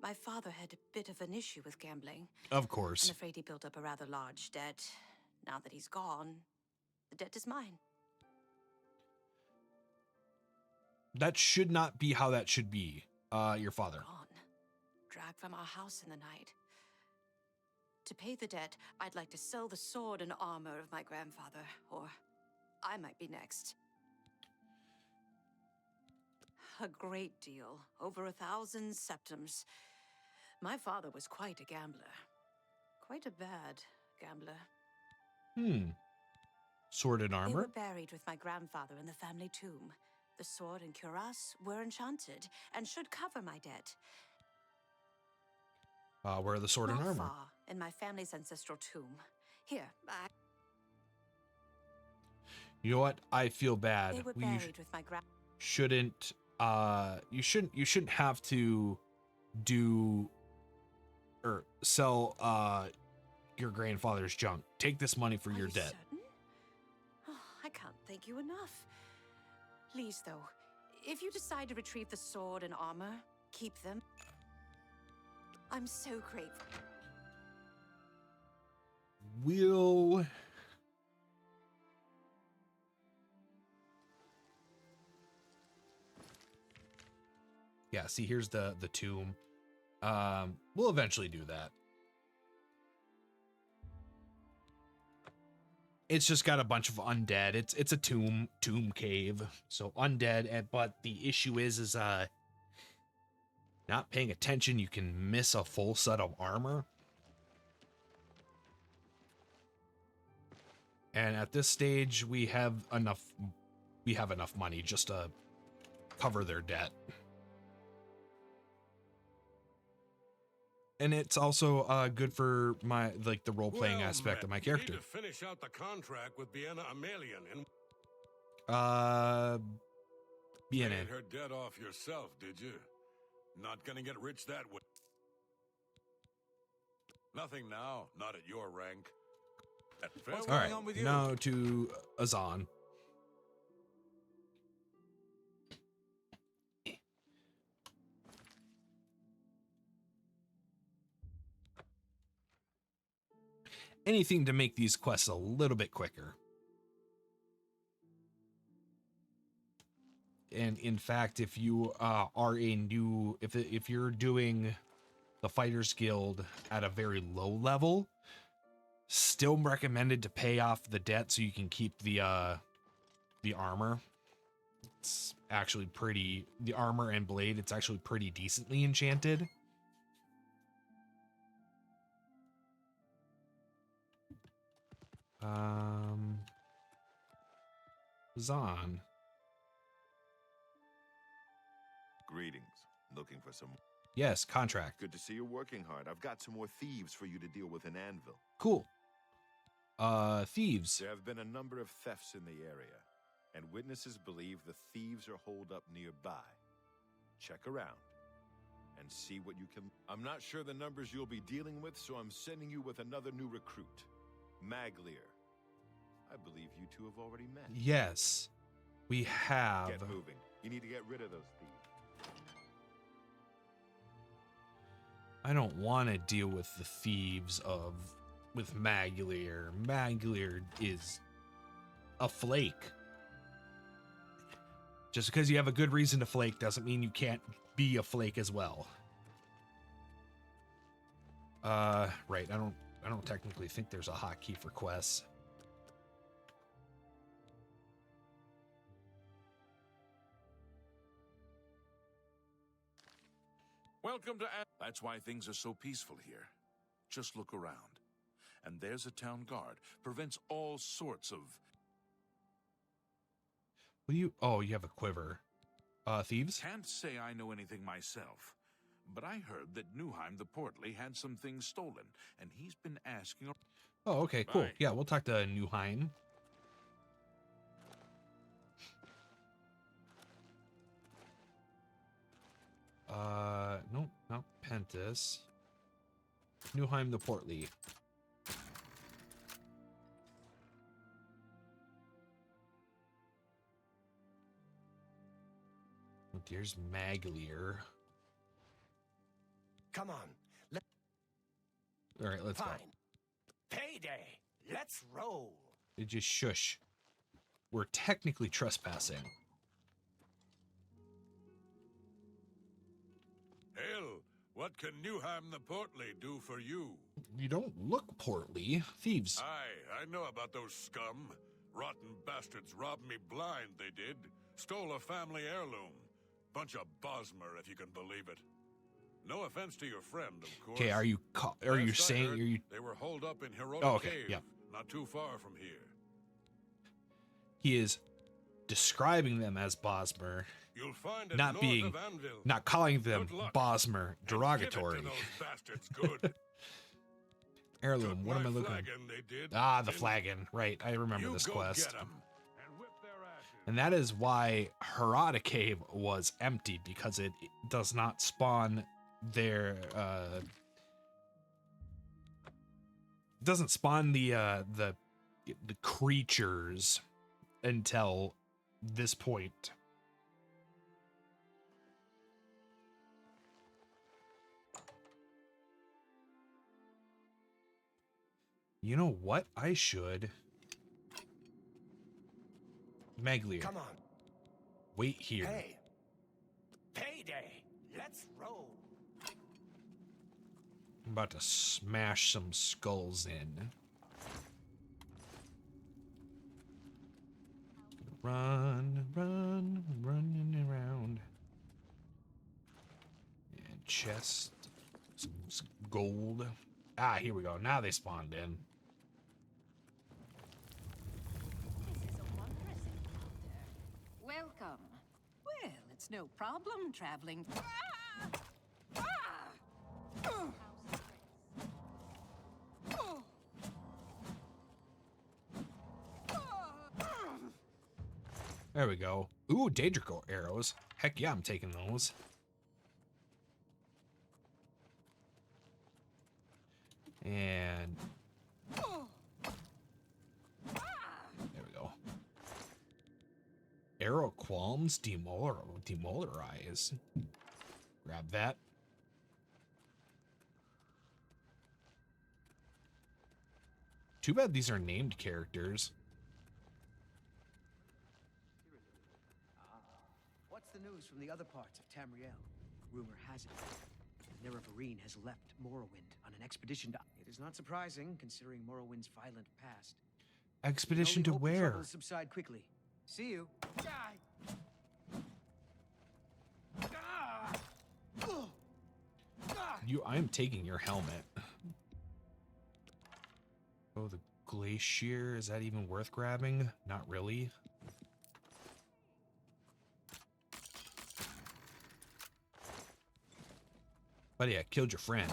[SPEAKER 13] My father had a bit of an issue with gambling.
[SPEAKER 1] Of course.
[SPEAKER 13] I'm afraid he built up a rather large debt. Now that he's gone, the debt is mine.
[SPEAKER 1] That should not be how that should be. Your father.
[SPEAKER 13] Gone. Dragged from our house in the night. To pay the debt, I'd like to sell the sword and armor of my grandfather, or I might be next. A great deal. Over 1,000 septums. My father was quite a gambler. Quite a bad gambler.
[SPEAKER 1] Sword and armor?
[SPEAKER 13] They were buried with my grandfather in the family tomb. The sword and cuirass were enchanted and should cover my debt.
[SPEAKER 1] Where are the sword and
[SPEAKER 13] Not
[SPEAKER 1] armor?
[SPEAKER 13] far, in my family's ancestral tomb. Here,
[SPEAKER 1] You know what? I feel bad.
[SPEAKER 13] They were buried with my
[SPEAKER 1] shouldn't you shouldn't have to do or sell your grandfather's junk. Take this money for your debt.
[SPEAKER 13] Certain? Oh, I can't thank you enough. Please, though, if you decide to retrieve the sword and armor, keep them. I'm so grateful.
[SPEAKER 1] Will yeah, see, here's the tomb. We'll eventually do that. It's just got a bunch of undead. It's a tomb cave. So undead, but the issue is not paying attention, you can miss a full set of armor. And at this stage, we have enough money just to cover their debt. And it's also good for my the role-playing aspect of my character.
[SPEAKER 6] You need to finish out the contract with Biena Amelian and
[SPEAKER 1] Biena.
[SPEAKER 6] paid her debt off yourself, did you? Not gonna get rich that way. Nothing now, not at your rank.
[SPEAKER 5] What's
[SPEAKER 1] All
[SPEAKER 5] going
[SPEAKER 1] right,
[SPEAKER 5] on with you?
[SPEAKER 1] now to Azan. Anything to make these quests a little bit quicker. And in fact, if you are a new, if you're doing the Fighters Guild at a very low level, still recommended to pay off the debt so you can keep the armor. It's actually pretty, the armor and blade, it's actually pretty decently enchanted. Zahn.
[SPEAKER 14] Greetings. Looking for some...
[SPEAKER 1] Yes, contract.
[SPEAKER 14] Good to see you working hard. I've got some more thieves for you to deal with in Anvil.
[SPEAKER 1] Cool. Thieves.
[SPEAKER 14] There have been a number of thefts in the area, and witnesses believe the thieves are holed up nearby. Check around and see what you can... I'm not sure the numbers you'll be dealing with, so I'm sending you with another new recruit, Maglier. I believe you two have already met.
[SPEAKER 1] Yes, we have.
[SPEAKER 14] Get moving. You need to get rid of those thieves.
[SPEAKER 1] I don't want to deal with the thieves with Maglier. Maglier is a flake. Just because you have a good reason to flake doesn't mean you can't be a flake as well. Right. I don't technically think there's a hotkey for quests.
[SPEAKER 3] Welcome to... That's why things are so peaceful here. Just look around. And there's a town guard. Prevents all sorts of...
[SPEAKER 1] What do you... Oh, you have a quiver. Thieves?
[SPEAKER 3] Can't say I know anything myself. But I heard that Newheim the Portly had some things stolen. And he's been asking...
[SPEAKER 1] Oh, okay, cool.
[SPEAKER 3] Bye.
[SPEAKER 1] Yeah, we'll talk to Newheim. Nope, not Pentis. Newheim the Portly. Oh, there's Maglier.
[SPEAKER 8] Come on.
[SPEAKER 1] All right, let's
[SPEAKER 8] Fine.
[SPEAKER 1] go.
[SPEAKER 8] Payday. Let's roll.
[SPEAKER 1] Just shush. We're technically trespassing.
[SPEAKER 6] Hell, what can Newheim the Portly do for you?
[SPEAKER 1] You don't look portly. Thieves.
[SPEAKER 6] Aye, I know about those scum. Rotten bastards robbed me blind, they did. Stole a family heirloom. Bunch of Bosmer, if you can believe it. No offense to your friend, of course.
[SPEAKER 1] Okay, are you
[SPEAKER 6] Last I
[SPEAKER 1] saying
[SPEAKER 6] heard,
[SPEAKER 1] are you
[SPEAKER 6] they were holed up in Heroic
[SPEAKER 1] Oh, okay,
[SPEAKER 6] Cave,
[SPEAKER 1] yeah.
[SPEAKER 6] not too far from here.
[SPEAKER 1] He is describing them as Bosmer,
[SPEAKER 6] You'll find it
[SPEAKER 1] not
[SPEAKER 6] north
[SPEAKER 1] being
[SPEAKER 6] of Anvil.
[SPEAKER 1] not calling them
[SPEAKER 6] Good luck.
[SPEAKER 1] Bosmer derogatory.
[SPEAKER 6] Give it to those bastards good.
[SPEAKER 1] Heirloom, what am I
[SPEAKER 6] My
[SPEAKER 1] looking
[SPEAKER 6] flagon, they did.
[SPEAKER 1] Ah, the
[SPEAKER 6] And
[SPEAKER 1] flagon. Right, I remember
[SPEAKER 6] you
[SPEAKER 1] this
[SPEAKER 6] go
[SPEAKER 1] quest.
[SPEAKER 6] get 'em and whip their ashes.
[SPEAKER 1] And that is why Harada Cave was empty, because it does not spawn their doesn't spawn the creatures until this point. You know what? I should. Maglier.
[SPEAKER 8] Come on.
[SPEAKER 1] Wait here.
[SPEAKER 8] Hey. Payday. Let's roll.
[SPEAKER 1] I'm about to smash some skulls in. Run, run, running around. And chest, some gold. Ah, here we go. Now they spawned in.
[SPEAKER 10] Welcome. Well, it's no problem traveling.
[SPEAKER 1] There we go. Ooh, Daedric arrows. Heck yeah, I'm taking those. And there we go. Arrow qualms, demolarize. Grab that. Too bad these are named characters.
[SPEAKER 4] What's the news from the other parts of Tamriel? Rumor has it that Nerevarine has left Morrowind on an expedition to... It is not surprising, considering Morrowind's violent past.
[SPEAKER 1] Expedition to where?
[SPEAKER 4] Troubles subside quickly. See you.
[SPEAKER 1] I'm taking your helmet. Oh, the glacier. Is that even worth grabbing? Not really. But yeah, killed your friend.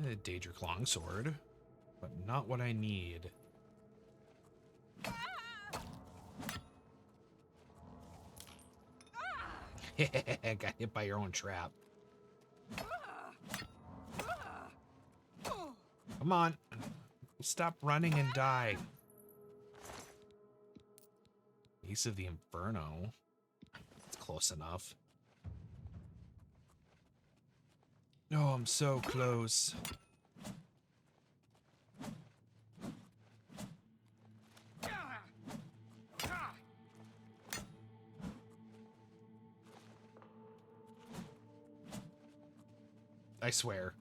[SPEAKER 1] A Daedric longsword, but not what I need. Got hit by your own trap. Come on. Stop running and die. Ace of the Inferno. That's close enough. No, I'm so close. I swear.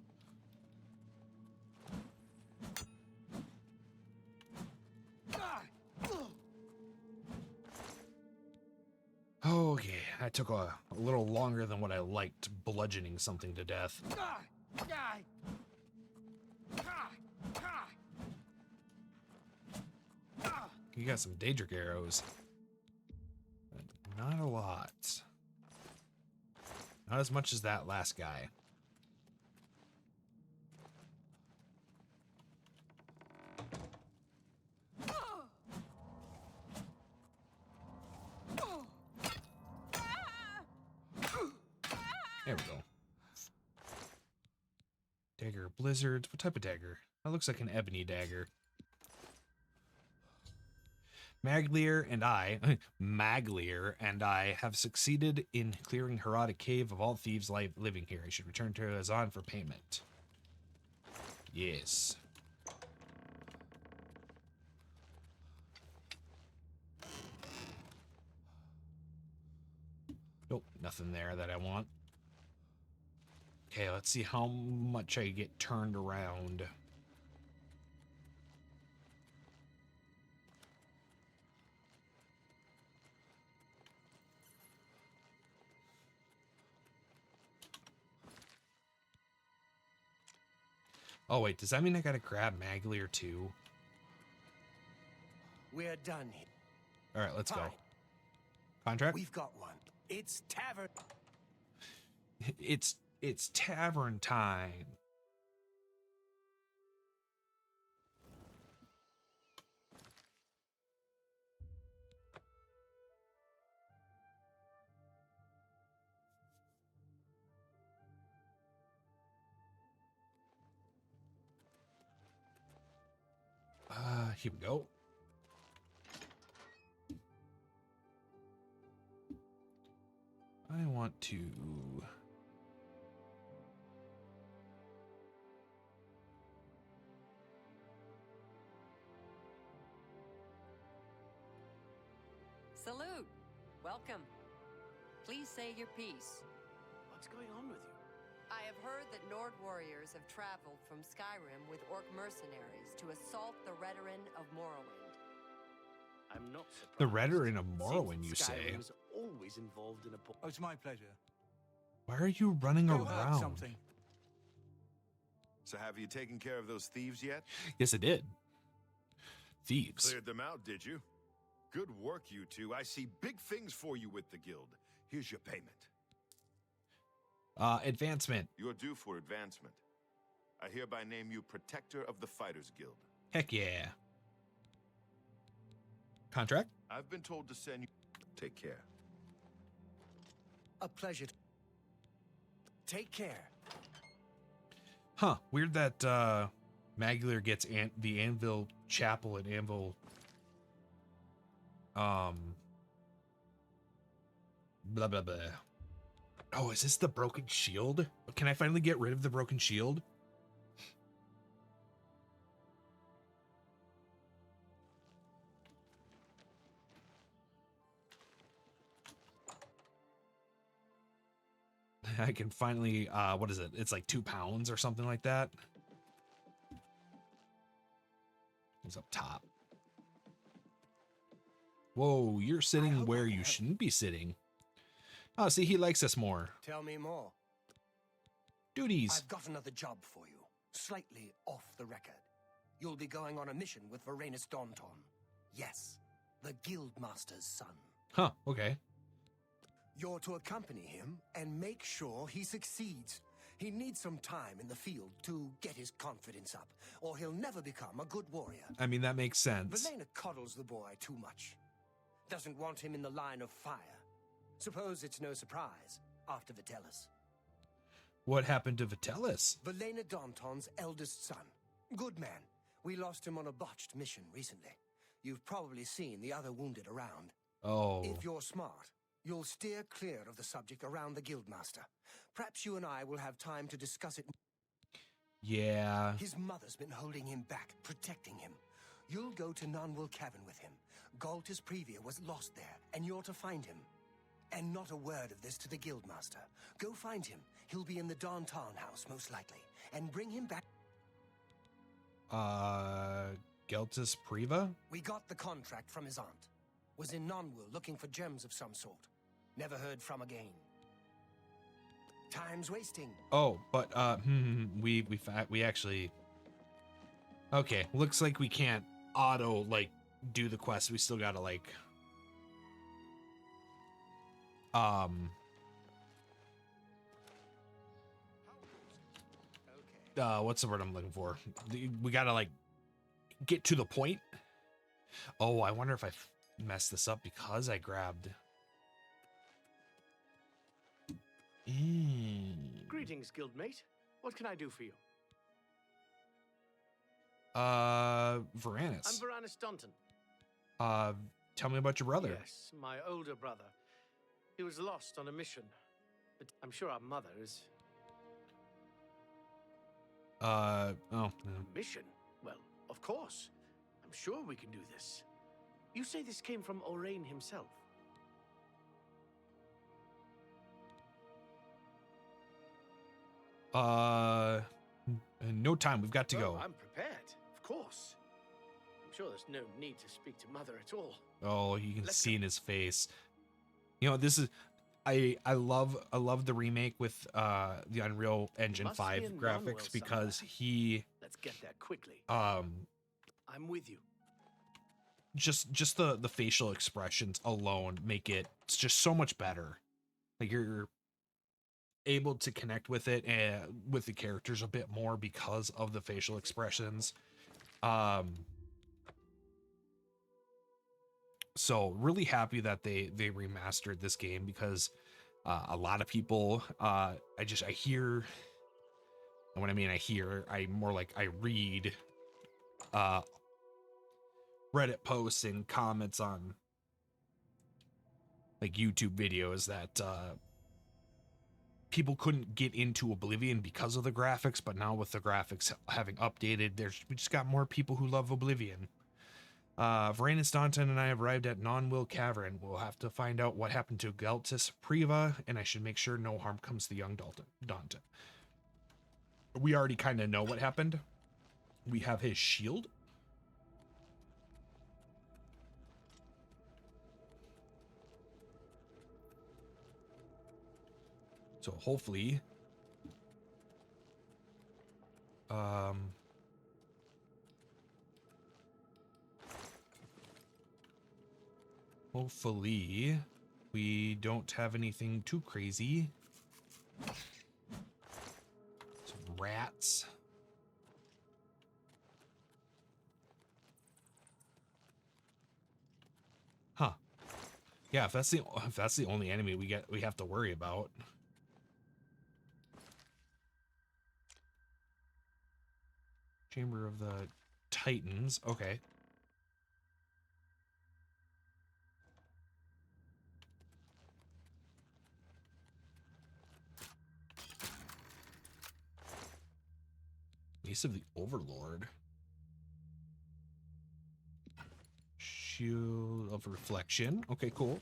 [SPEAKER 1] Okay, that took a little longer than what I liked, bludgeoning something to death. You got some Daedric arrows. But not a lot. Not as much as that last guy. There we go. Dagger blizzards. What type of dagger? That looks like an ebony dagger. Maglier and I have succeeded in clearing Harada Cave of all thieves living here. I should return to Azan for payment. Yes. Nope, nothing there that I want. Okay, let's see how much I get turned around. Oh wait, does that mean I gotta grab Maglier too?
[SPEAKER 8] We're done here.
[SPEAKER 1] Alright, let's
[SPEAKER 8] Fine.
[SPEAKER 1] go. Contract?
[SPEAKER 8] We've got one. It's tavern.
[SPEAKER 1] It's tavern time. Here we go. I want to...
[SPEAKER 12] Salute. Welcome. Please say your piece.
[SPEAKER 4] What's going on with you?
[SPEAKER 13] I
[SPEAKER 12] have heard that Nord warriors have traveled from Skyrim with Orc mercenaries to assault the Redoran of Morrowind.
[SPEAKER 4] I'm not surprised.
[SPEAKER 1] The Redoran of Morrowind, you say?
[SPEAKER 4] Skyrim is always involved in a...
[SPEAKER 5] Oh, it's my pleasure.
[SPEAKER 1] Why are you running
[SPEAKER 5] Go hurt
[SPEAKER 1] around?
[SPEAKER 5] something.
[SPEAKER 14] So have you taken care of those thieves yet?
[SPEAKER 1] Yes, it did. Thieves.
[SPEAKER 14] Cleared them out, did you? Good work, you two. I see big things for you with the guild. Here's your payment.
[SPEAKER 1] Advancement.
[SPEAKER 14] You're due for advancement. I hereby name you Protector of the Fighters Guild.
[SPEAKER 1] Heck yeah. Contract?
[SPEAKER 14] I've been told to send you... Take care.
[SPEAKER 8] A pleasure. Take care.
[SPEAKER 1] Huh. Weird that Magular gets the Anvil Chapel and Anvil... Blah, blah, blah. Oh, is this the broken shield? Can I finally get rid of the broken shield? I can finally, what is it? It's like 2 pounds or something like that. It's up top. Whoa, you're sitting where you shouldn't be sitting. Oh, see, he likes us more.
[SPEAKER 8] Tell me more.
[SPEAKER 1] Duties.
[SPEAKER 8] I've got another job for you, slightly off the record. You'll be going on a mission with Varanus Daunton. Yes, the Guildmaster's son.
[SPEAKER 1] Huh, okay.
[SPEAKER 8] You're to accompany him and make sure he succeeds. He needs some time in the field to get his confidence up, or he'll never become a good warrior.
[SPEAKER 1] I mean, that makes sense.
[SPEAKER 8] Valena coddles the boy too much. Doesn't want him in the line of fire. Suppose it's no surprise after Vitellis.
[SPEAKER 1] What happened to Vitellis?
[SPEAKER 8] Valena Daunton's eldest son. Good man. We lost him on a botched mission recently. You've probably seen the other wounded around.
[SPEAKER 1] Oh.
[SPEAKER 8] If you're smart, you'll steer clear of the subject around the Guildmaster. Perhaps you and I will have time to discuss it.
[SPEAKER 1] Yeah.
[SPEAKER 8] His mother's been holding him back, protecting him. You'll go to Nonwil Cavern with him. Galtus Previa was lost there, and you're to find him. And not a word of this to the Guildmaster. Go find him. He'll be in the Daunton house, most likely. And bring him back.
[SPEAKER 1] Galtus Preva?
[SPEAKER 8] We got the contract from his aunt. Was in Nonwil looking for gems of some sort. Never heard from again. Time's wasting.
[SPEAKER 1] Oh, but we actually. Okay, looks like we can't auto do the quest. We still gotta what's the word I'm looking for? We gotta get to the point. Oh, I wonder if I messed this up because I grabbed.
[SPEAKER 4] Greetings, guildmate. What can I do for you?
[SPEAKER 1] Varanus.
[SPEAKER 4] I'm Varanus Daunton.
[SPEAKER 1] Tell me about your brother.
[SPEAKER 4] Yes, my older brother. He was lost on a mission, but I'm sure our mother is...
[SPEAKER 1] Oh. No.
[SPEAKER 4] Mission? Well, of course. I'm sure we can do this. You say this came from Orain himself?
[SPEAKER 1] No time. We've got to go.
[SPEAKER 4] I'm prepared, of course. I'm sure there's no need to speak to Mother at all.
[SPEAKER 1] Oh, you can see in his face. You know, this is I love the remake with the Unreal Engine 5 graphics because he
[SPEAKER 4] Let's get there quickly.
[SPEAKER 1] I'm
[SPEAKER 4] with you.
[SPEAKER 1] Just the facial expressions alone make it's just so much better. Like you're able to connect with it and with the characters a bit more because of the facial expressions. So really happy that they remastered this game because a lot of people I hear, and when I mean I more like I read Reddit posts and comments on like YouTube videos that people couldn't get into Oblivion because of the graphics, but now with the graphics having updated, we just got more people who love Oblivion. Varanus Daunton and I have arrived at Nonwil Cavern. We'll have to find out what happened to Galtus Preva, and I should make sure no harm comes to young Daunton. we already kind of know what happened. We have his shield. So hopefully, hopefully we don't have anything too crazy. Some rats. Huh. Yeah, if that's the only enemy we have to worry about. Chamber of the Titans. Okay. Ace of the Overlord. Shield of Reflection. Okay, cool.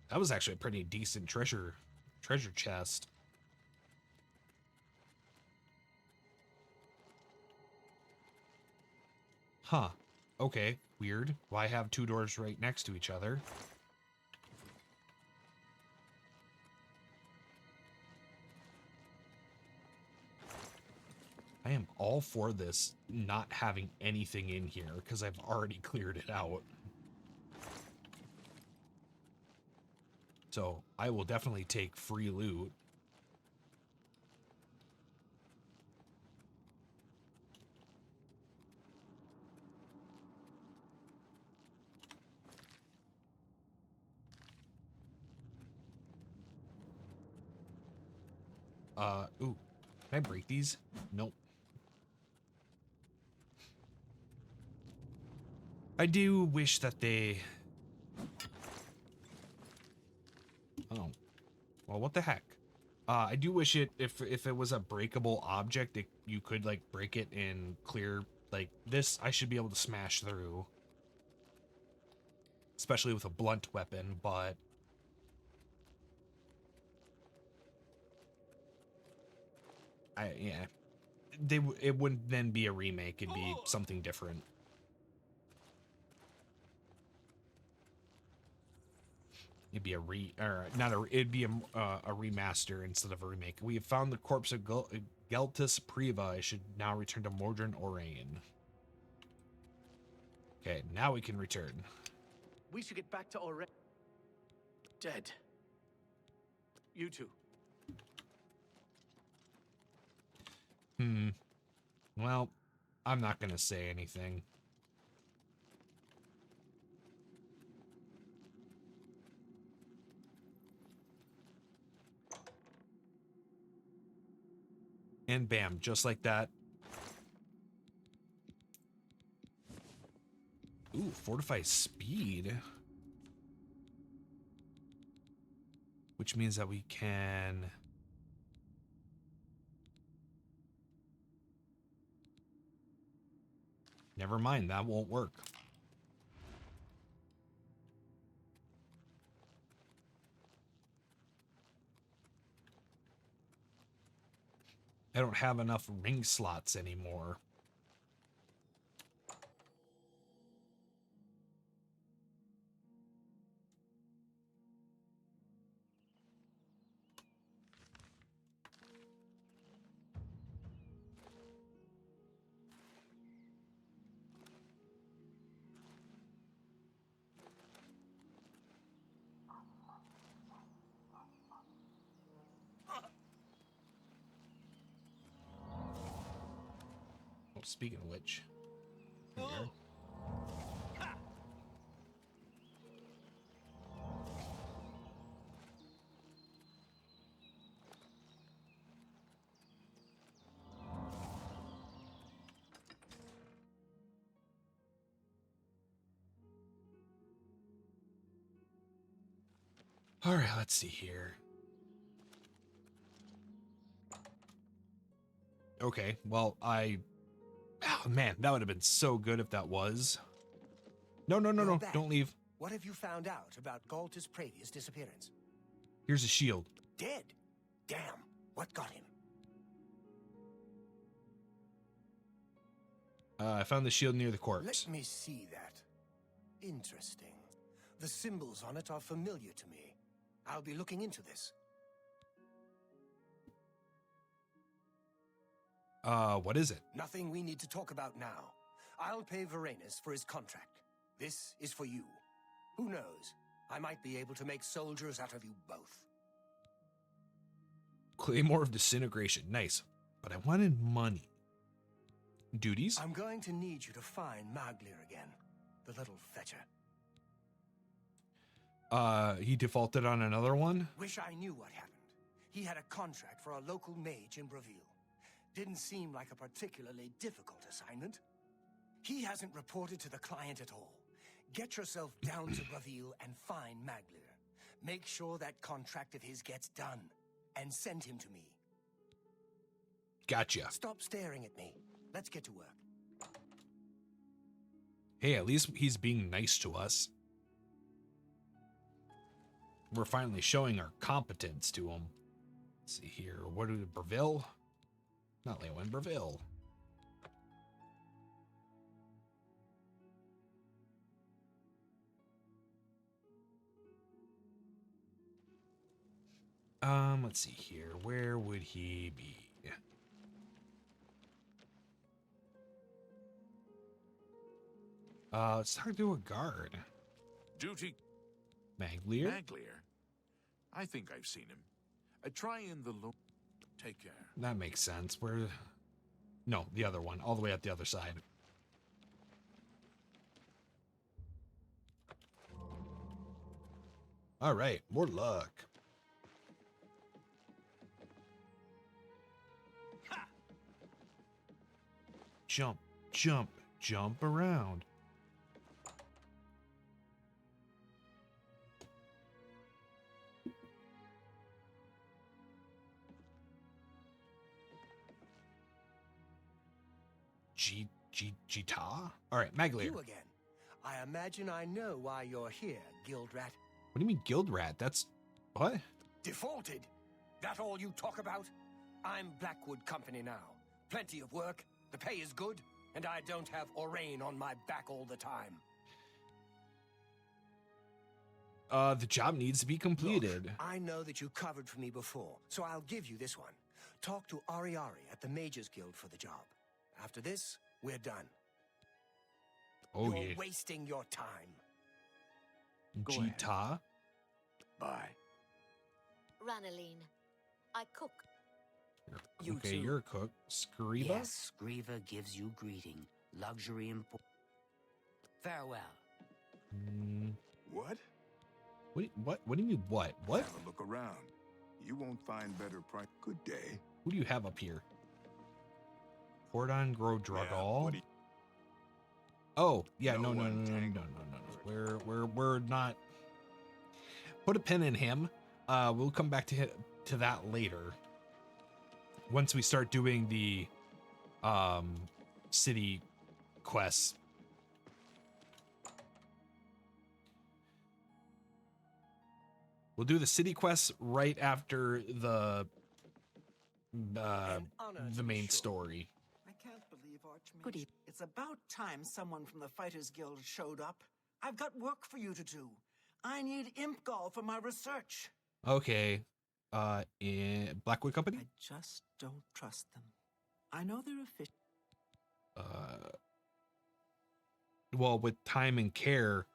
[SPEAKER 1] That was actually a pretty decent treasure chest. Huh. Okay, weird. Why have two doors right next to each other? I am all for this not having anything in here because I've already cleared it out. So I will definitely take free loot. Ooh, can I break these? Nope. I do wish that they... Oh. Well, what the heck? I do wish if it was a breakable object, you could, like, break it and clear, like, this I should be able to smash through. Especially with a blunt weapon, but... yeah. It wouldn't then be a remake, it'd be something different. It'd be it'd be a remaster instead of a remake. We have found the corpse of Geltus Priva. I should now return to Mordrin Orain. Okay, now we can return.
[SPEAKER 2] We should get back to Orain. Dead. You two.
[SPEAKER 1] Well, I'm not gonna say anything. And bam, just like that. Ooh, fortify speed. Which means that we can... Never mind, that won't work. I don't have enough ring slots anymore. Speaking of which, here. All right, let's see here. Okay, well, oh, man, that would have been so good if that was. No, don't leave.
[SPEAKER 8] What have you found out about Galtus Pravia's disappearance?
[SPEAKER 1] Here's a shield.
[SPEAKER 8] Dead? Damn. What got him?
[SPEAKER 1] I found the shield near the corpse.
[SPEAKER 8] Let me see that. Interesting. The symbols on it are familiar to me. I'll be looking into this.
[SPEAKER 1] What is it?
[SPEAKER 8] Nothing we need to talk about now. I'll pay Varanus for his contract. This is for you. Who knows? I might be able to make soldiers out of you both.
[SPEAKER 1] Claymore of Disintegration. Nice. But I wanted money. Duties?
[SPEAKER 8] I'm going to need you to find Maglir again. The little fetcher.
[SPEAKER 1] He defaulted on another one?
[SPEAKER 8] Wish I knew what happened. He had a contract for a local mage in Bravil. Didn't seem like a particularly difficult assignment. He hasn't reported to the client at all. Get yourself down to Bravil and find Maglir. Make sure that contract of his gets done. And send him to me.
[SPEAKER 1] Gotcha.
[SPEAKER 8] Stop staring at me. Let's get to work.
[SPEAKER 1] Hey, at least he's being nice to us. We're finally showing our competence to him. Let's see here. What do we... Bravil? Not Leywin, Bravil. Let's see here. Where would he be? Let's talk to a guard.
[SPEAKER 3] Duty.
[SPEAKER 1] Maglir?
[SPEAKER 3] Maglir? I think I've seen him. Try in the low. Take care.
[SPEAKER 1] That makes sense. Where? No, the other one. All the way at the other side. All right. More luck. Jump, jump, jump around. Jita? All right, Maglir.
[SPEAKER 8] You again. I imagine I know why you're here, Guild Rat.
[SPEAKER 1] What do you mean Guild Rat? That's... what?
[SPEAKER 8] Defaulted? That all you talk about? I'm Blackwood Company now. Plenty of work, the pay is good, and I don't have Orain on my back all the time.
[SPEAKER 1] The job needs to be completed.
[SPEAKER 8] Look, I know that you covered for me before, so I'll give you this one. Talk to Ariari at the Mages Guild for the job. After this, we're done.
[SPEAKER 1] Oh,
[SPEAKER 8] You're
[SPEAKER 1] yeah.
[SPEAKER 8] wasting your time.
[SPEAKER 1] Jita?
[SPEAKER 3] Bye.
[SPEAKER 15] Ranaline, I cook.
[SPEAKER 8] You
[SPEAKER 1] okay,
[SPEAKER 8] too.
[SPEAKER 1] you're a cook. Skriva?
[SPEAKER 11] Yes, Skriva gives you greeting. Luxury and... Farewell.
[SPEAKER 9] What?
[SPEAKER 1] What do you mean, what? What?
[SPEAKER 9] Have a look around. You won't find better price. Good day.
[SPEAKER 1] Who do you have up here? Cordon Gro Dragal?
[SPEAKER 9] Yeah,
[SPEAKER 1] oh, yeah, no. We're not. Put a pin in him. We'll come back to that later. Once we start doing the city quests. We'll do the city quests right after the main story.
[SPEAKER 16] I can't believe Archmage. It's about time someone from the Fighters Guild showed up. I've got work for you to do. I need Imp-Gall for my research.
[SPEAKER 1] Okay. In Blackwood Company?
[SPEAKER 16] I just don't trust them. I know they're efficient.
[SPEAKER 1] Well, with time and care.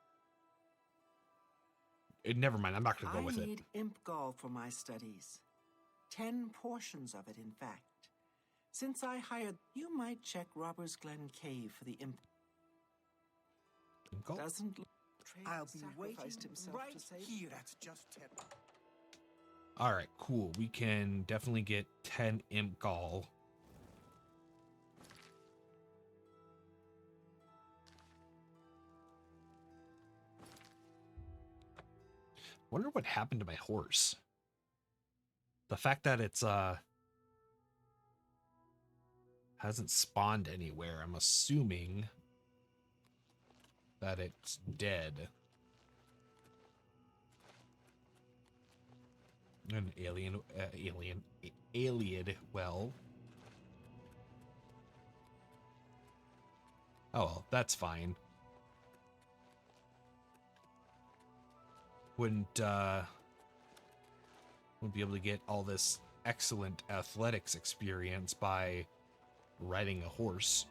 [SPEAKER 1] Never mind. I'm not going to go with it.
[SPEAKER 16] I need Imp-Gall for my studies. 10 portions of it, in fact. Since I hired, you might check Robbers Glen Cave for the Imp.
[SPEAKER 1] Imp-Gall?
[SPEAKER 16] Doesn't look. I'll be waiting right
[SPEAKER 8] to say here. That's just 10.
[SPEAKER 1] All right, cool. We can definitely get 10 Imp-Gall. Wonder what happened to my horse. The fact that it's hasn't spawned anywhere, I'm assuming that it's dead. An alien, well. Oh, well, that's fine. Wouldn't be able to get all this excellent athletics experience by riding a horse.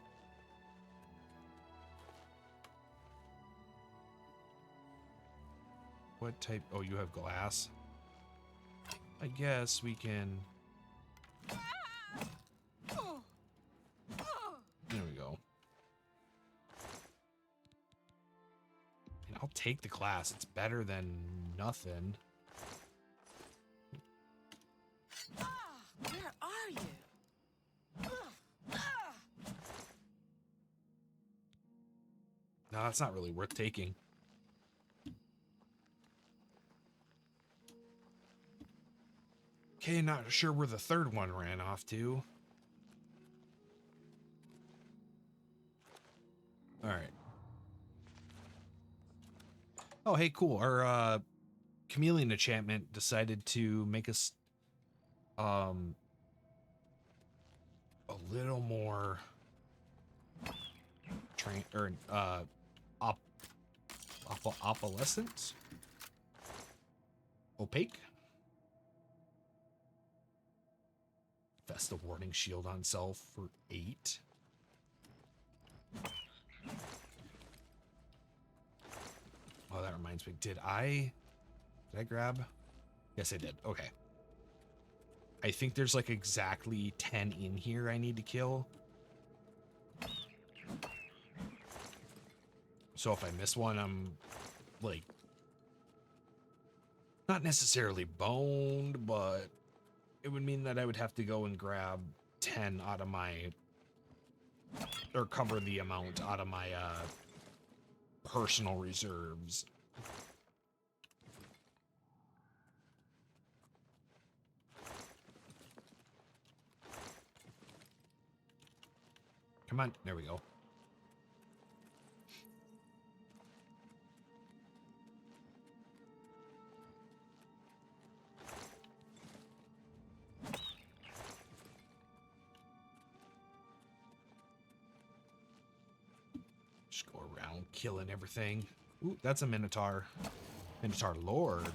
[SPEAKER 1] What type? Oh, you have glass. I guess we can... There we go. And I'll take the glass. It's better than nothing.
[SPEAKER 16] Where are you?
[SPEAKER 1] No, that's not really worth taking. Okay, not sure where the third one ran off to. All right. Oh, hey, cool. Our chameleon enchantment decided to make us a little more opalescent, opaque. Vest the warning shield on self for 8. Oh, that reminds me. Did I grab? Yes, I did. Okay. I think there's like exactly 10 in here I need to kill. So if I miss one, I'm like not necessarily boned, but it would mean that I would have to go and grab 10 out of my, or cover the amount out of my personal reserves. Come on, there we go. Just go around killing everything. Ooh, that's a Minotaur. Minotaur Lord.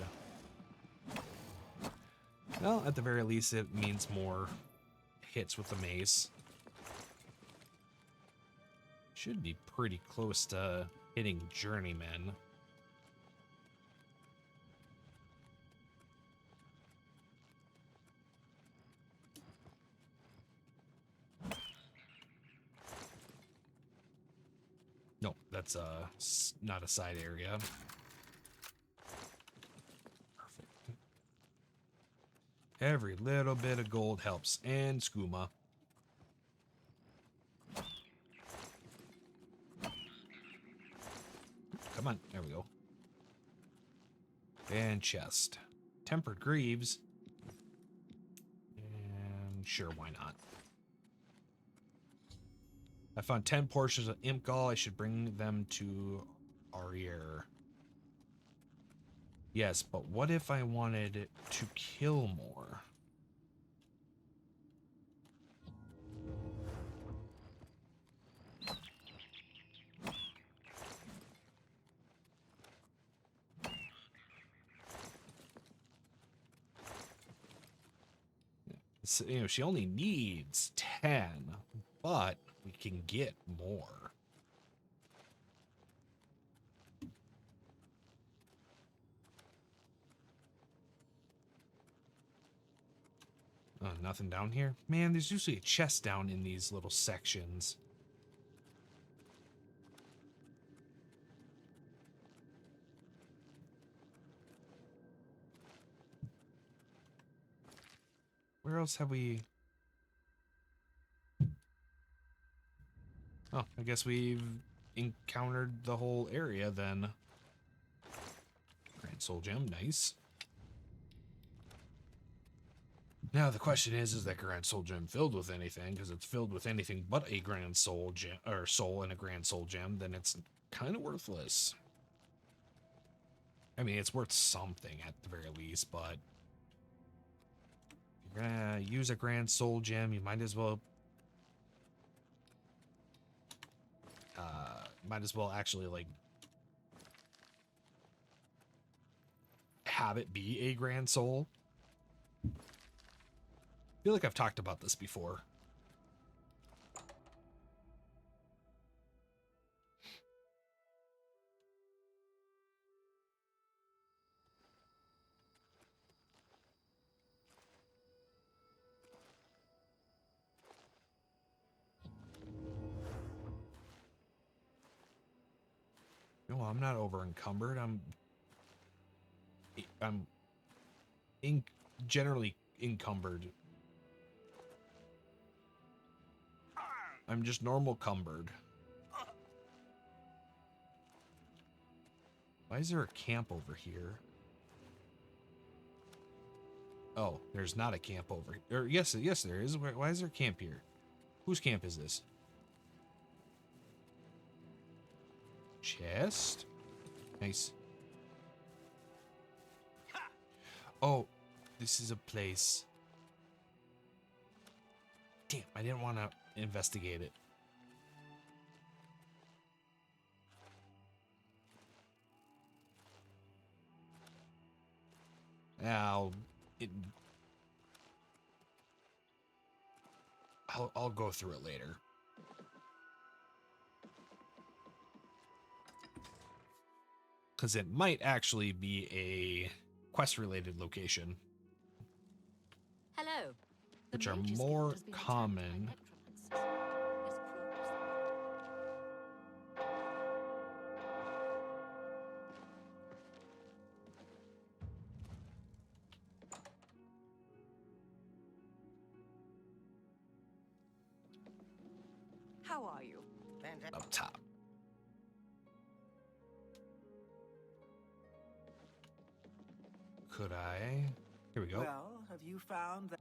[SPEAKER 1] Well, at the very least, it means more hits with the mace. Should be pretty close to hitting Journeyman. No, that's not a side area. Perfect. Every little bit of gold helps. And skooma. Come on, there we go. And chest. Tempered Greaves. And sure, why not? I found 10 portions of Imp Gall. I should bring them to Arriere. Yes, but what if I wanted to kill more? So, you know, she only needs 10, but we can get more. Oh, nothing down here? Man, there's usually a chest down in these little sections. Where else have we... Oh, I guess we've encountered the whole area then. Grand Soul Gem, nice. Now the question is that Grand Soul Gem filled with anything? Because it's filled with anything but a Grand Soul Gem, or soul and a Grand Soul Gem, then it's kind of worthless. I mean, it's worth something at the very least, but You're gonna use a grand soul gem. You might as well actually like have it be a grand soul. I feel like I've talked about this before. No, I'm not over encumbered. I'm generally encumbered. I'm just normal cumbered. Why is there a camp over here? Oh, there's not a camp over here. Or yes, there is. Why is there a camp here? Whose camp is this? Chest? Nice. Oh, this is a place. Damn, I didn't want to investigate it. I'll go through it later. Because it might actually be a quest-related location.
[SPEAKER 15] Hello.
[SPEAKER 1] Which are more common.
[SPEAKER 13] How are you?
[SPEAKER 1] Up top. Could I? Here we go.
[SPEAKER 16] Well, have you found that?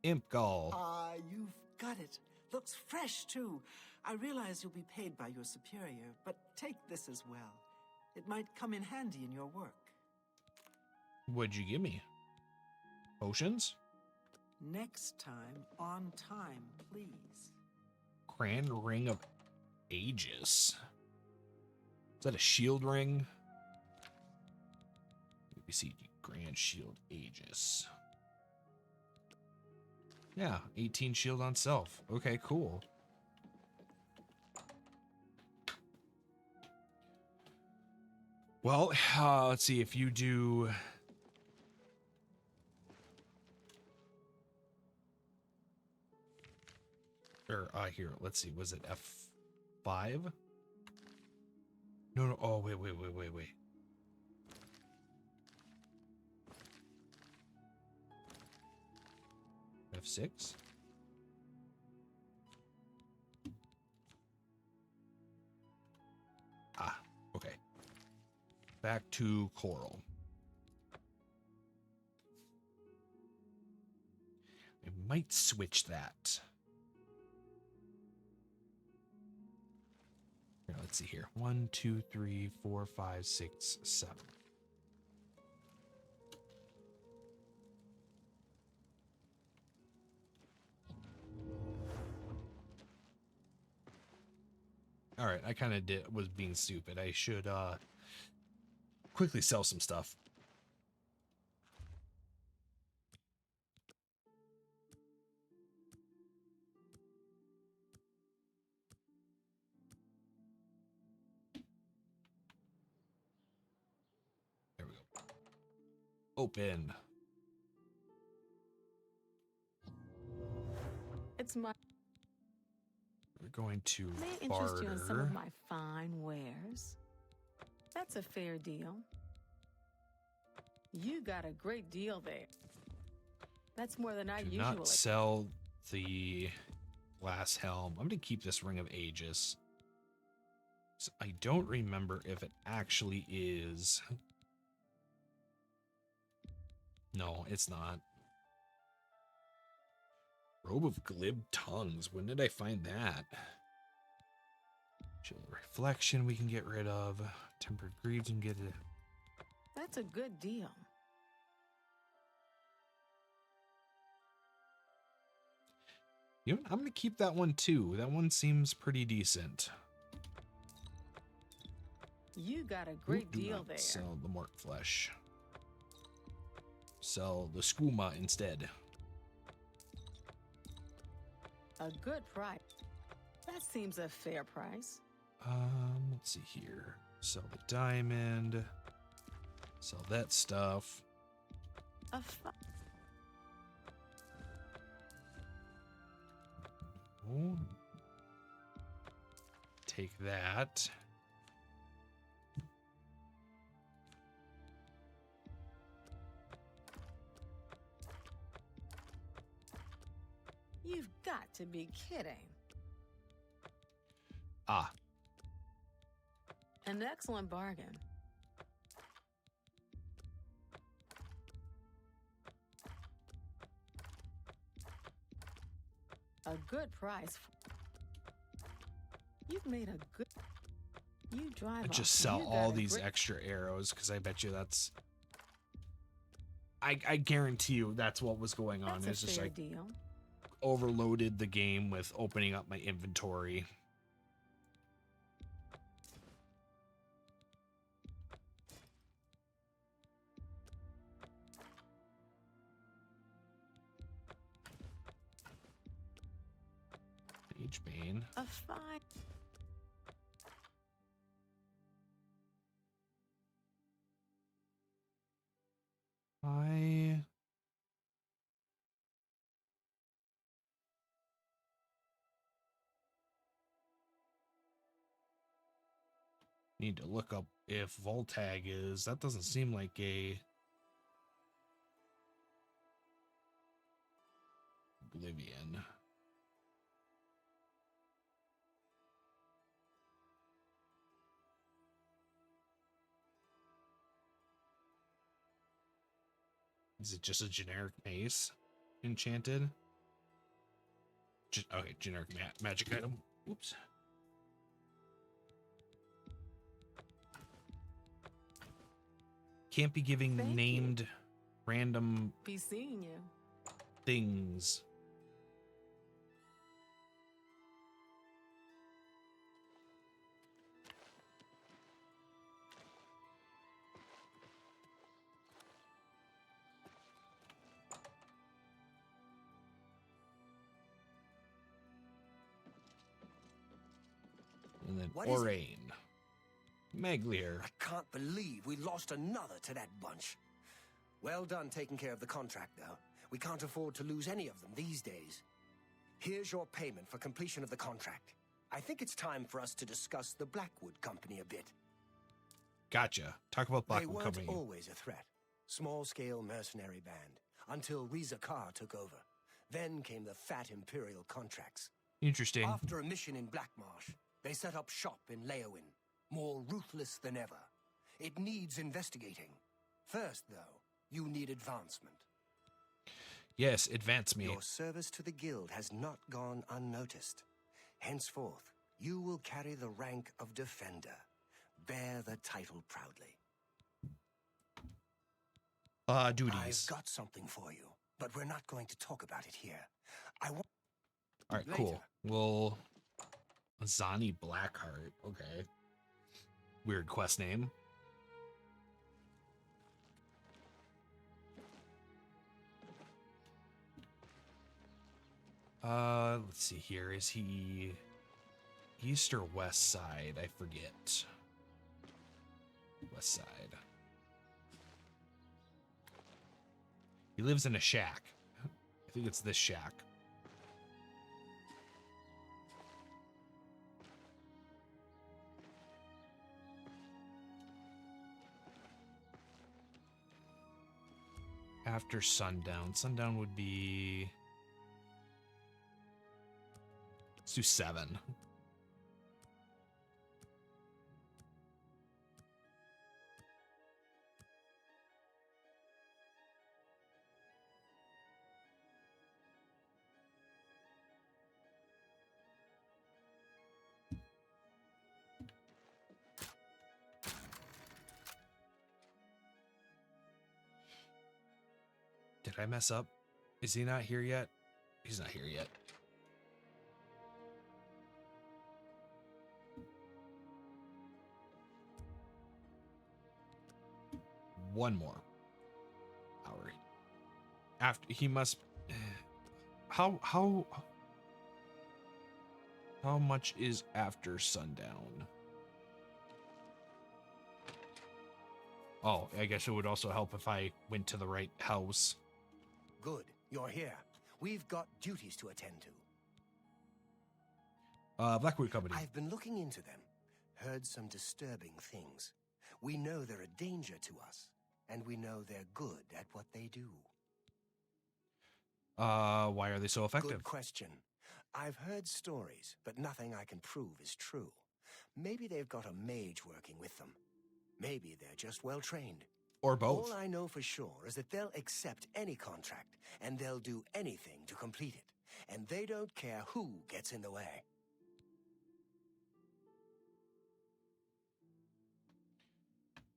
[SPEAKER 1] Imp Gall.
[SPEAKER 16] You've got it. Looks fresh, too. I realize you'll be paid by your superior, but take this as well. It might come in handy in your work.
[SPEAKER 1] What'd you give me? Potions?
[SPEAKER 16] Next time, on time, please.
[SPEAKER 1] Grand Ring of Aegis. Is that a shield ring? Let me see. Grand Shield Aegis. Yeah, 18 shield on self. Okay, cool. Well, let's see if you do. Or here, let's see. Was it F5? No. Oh, wait. F6? Ah, okay. Back to Coral. I might switch that. Here, let's see here. 1, 2, 3, 4, 5, 6, 7. All right, I kind of was being stupid. I should quickly sell some stuff. There we go. Open.
[SPEAKER 7] It's my.
[SPEAKER 1] We're going to
[SPEAKER 7] May I interest you in some of my fine wares? That's a fair deal. You got a great deal there. That's more than I
[SPEAKER 1] Do
[SPEAKER 7] usually.
[SPEAKER 1] not sell the glass helm. I'm going to keep this Ring of Aegis. So I don't remember if it actually is. No, it's not. Robe of Glib Tongues. When did I find that? Chill Reflection we can get rid of. Tempered Greaves and get it.
[SPEAKER 7] That's a good deal.
[SPEAKER 1] You know, I'm gonna keep that one too. That one seems pretty decent.
[SPEAKER 7] You got a great
[SPEAKER 1] Do
[SPEAKER 7] deal
[SPEAKER 1] not
[SPEAKER 7] there.
[SPEAKER 1] sell the mort flesh. Sell the skooma instead.
[SPEAKER 7] A good price. That seems a fair price.
[SPEAKER 1] Let's see here. Sell the diamond. Sell that stuff. Oh. Take that.
[SPEAKER 7] You've got to be kidding.
[SPEAKER 1] Ah.
[SPEAKER 7] An excellent bargain. A good price. You've made a good... You drive
[SPEAKER 1] Just
[SPEAKER 7] off.
[SPEAKER 1] sell
[SPEAKER 7] You
[SPEAKER 1] all
[SPEAKER 7] got a
[SPEAKER 1] these
[SPEAKER 7] great...
[SPEAKER 1] extra arrows, because I bet you that's... I guarantee you that's what was going on.
[SPEAKER 7] That's
[SPEAKER 1] It's
[SPEAKER 7] a
[SPEAKER 1] just
[SPEAKER 7] fair
[SPEAKER 1] like
[SPEAKER 7] deal.
[SPEAKER 1] overloaded the game with opening up my inventory. Bane.
[SPEAKER 7] A fine.
[SPEAKER 1] I need to look up if Voltag is. That doesn't seem like a Oblivion. Is it just a generic mace? Enchanted? Okay, generic magic item. Oops. Can't be giving named random
[SPEAKER 7] Be seeing you.
[SPEAKER 1] things. And then
[SPEAKER 8] What is it?
[SPEAKER 1] Orain. Maglier.
[SPEAKER 8] I can't believe we lost another to that bunch. Well done taking care of the contract, though. We can't afford to lose any of them these days. Here's your payment for completion of the contract. I think it's time for us to discuss the Blackwood Company a bit.
[SPEAKER 1] Gotcha. Talk about
[SPEAKER 8] They
[SPEAKER 1] Blackwood
[SPEAKER 8] weren't
[SPEAKER 1] Company.
[SPEAKER 8] always a threat. Small-scale mercenary band, until Riza Kar took over. Then came the fat Imperial contracts.
[SPEAKER 1] Interesting.
[SPEAKER 8] After a mission in Blackmarsh, they set up shop in Leowin, more ruthless than ever. It needs investigating. First, though, you need advancement.
[SPEAKER 1] Yes, advance me.
[SPEAKER 8] Your service to the guild has not gone unnoticed. Henceforth, you will carry the rank of Defender. Bear the title proudly.
[SPEAKER 1] Duties.
[SPEAKER 8] I've got something for you, but we're not going to talk about it here. I want...
[SPEAKER 1] All right, cool. Well, Zani Blackheart. Okay. Weird quest name. Let's see here. Is he east or west side? I forget. West side. He lives in a shack. I think it's this shack. After sundown. Sundown would be... Let's do 7. Did I mess up? Is he not here yet? He's not here yet. one more hour. After he must. How much is after sundown? Oh, I guess it would also help if I went to the right house.
[SPEAKER 8] Good, you're here. We've got duties to attend to.
[SPEAKER 1] Blackwood Company.
[SPEAKER 8] I've been looking into them. Heard some disturbing things. We know they're a danger to us, and we know they're good at what they do.
[SPEAKER 1] Why are they so effective?
[SPEAKER 8] Good question. I've heard stories, but nothing I can prove is true. Maybe they've got a mage working with them. Maybe they're just well trained.
[SPEAKER 1] Or both.
[SPEAKER 8] All I know for sure is that they'll accept any contract, and they'll do anything to complete it. And they don't care who gets in the way.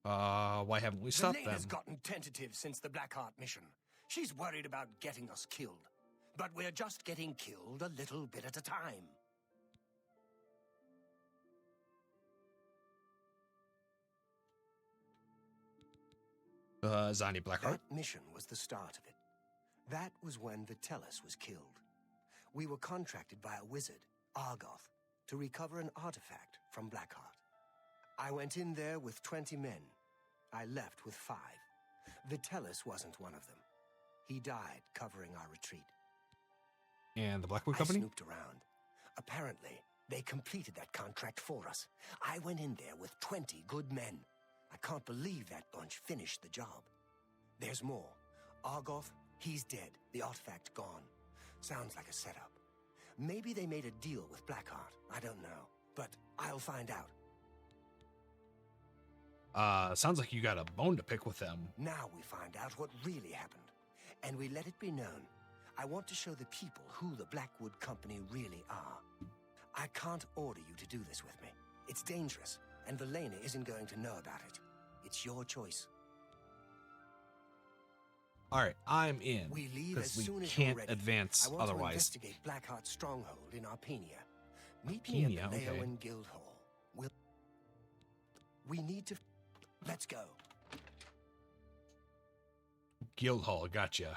[SPEAKER 1] Why haven't we stopped them?
[SPEAKER 8] Helena's gotten tentative since the Blackheart mission. She's worried about getting us killed. But we're just getting killed a little bit at a time.
[SPEAKER 1] Zani Blackheart?
[SPEAKER 8] That mission was the start of it. That was when the TES was killed. We were contracted by a wizard, Argoth, to recover an artifact from Blackheart. I went in there with 20 men. I left with 5. The TES wasn't one of them. He died covering our retreat.
[SPEAKER 1] And the Blackwood Company?
[SPEAKER 8] I snooped around. Apparently, they completed that contract for us. I went in there with 20 good men. I can't believe that bunch finished the job. There's more. Argoth, he's dead. The artifact gone. Sounds like a setup. Maybe they made a deal with Blackheart. I don't know. But I'll find out.
[SPEAKER 1] Sounds like you got a bone to pick with them.
[SPEAKER 8] Now we find out what really happened. And we let it be known. I want to show the people who the Blackwood Company really are. I can't order you to do this with me. It's dangerous, and Helena isn't going to know about it. It's your choice.
[SPEAKER 1] All right, I'm in.
[SPEAKER 8] We leave as
[SPEAKER 1] because
[SPEAKER 8] soon
[SPEAKER 1] we
[SPEAKER 8] as you're
[SPEAKER 1] can't
[SPEAKER 8] ready.
[SPEAKER 1] advance
[SPEAKER 8] I want to
[SPEAKER 1] otherwise.
[SPEAKER 8] investigate Blackheart's stronghold in Arpenia. Meet me at the Leowen Guildhall. We need to... Let's go.
[SPEAKER 1] Guildhall, gotcha.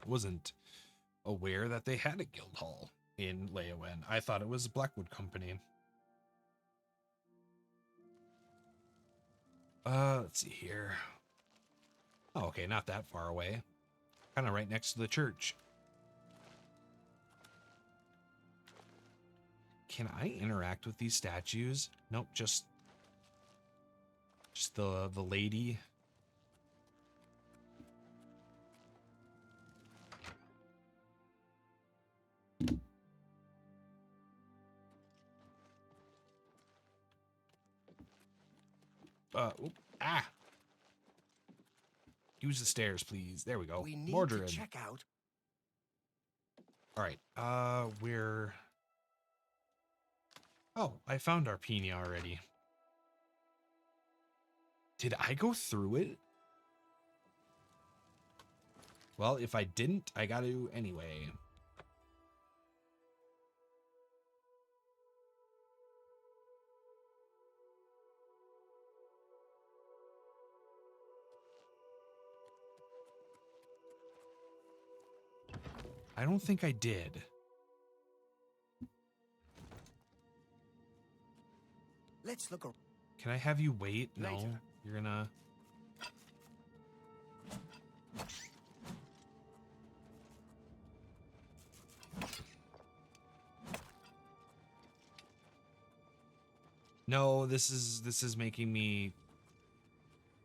[SPEAKER 1] Wasn't aware that they had a Guildhall in Leowen. I thought it was Blackwood Company. Let's see here. Oh, okay, not that far away. Kind of right next to the church. Can I interact with these statues? Nope, just the lady. Ah. Use the stairs, please. There we go.
[SPEAKER 8] We need
[SPEAKER 1] Mordred.
[SPEAKER 8] to check out.
[SPEAKER 1] All right. Where? Oh, I found Arpenia already. Did I go through it? Well, if I didn't, I got to anyway. I don't think I did.
[SPEAKER 8] Let's look.
[SPEAKER 1] Can I have you wait? No,
[SPEAKER 8] Later.
[SPEAKER 1] you're gonna. No, this is making me.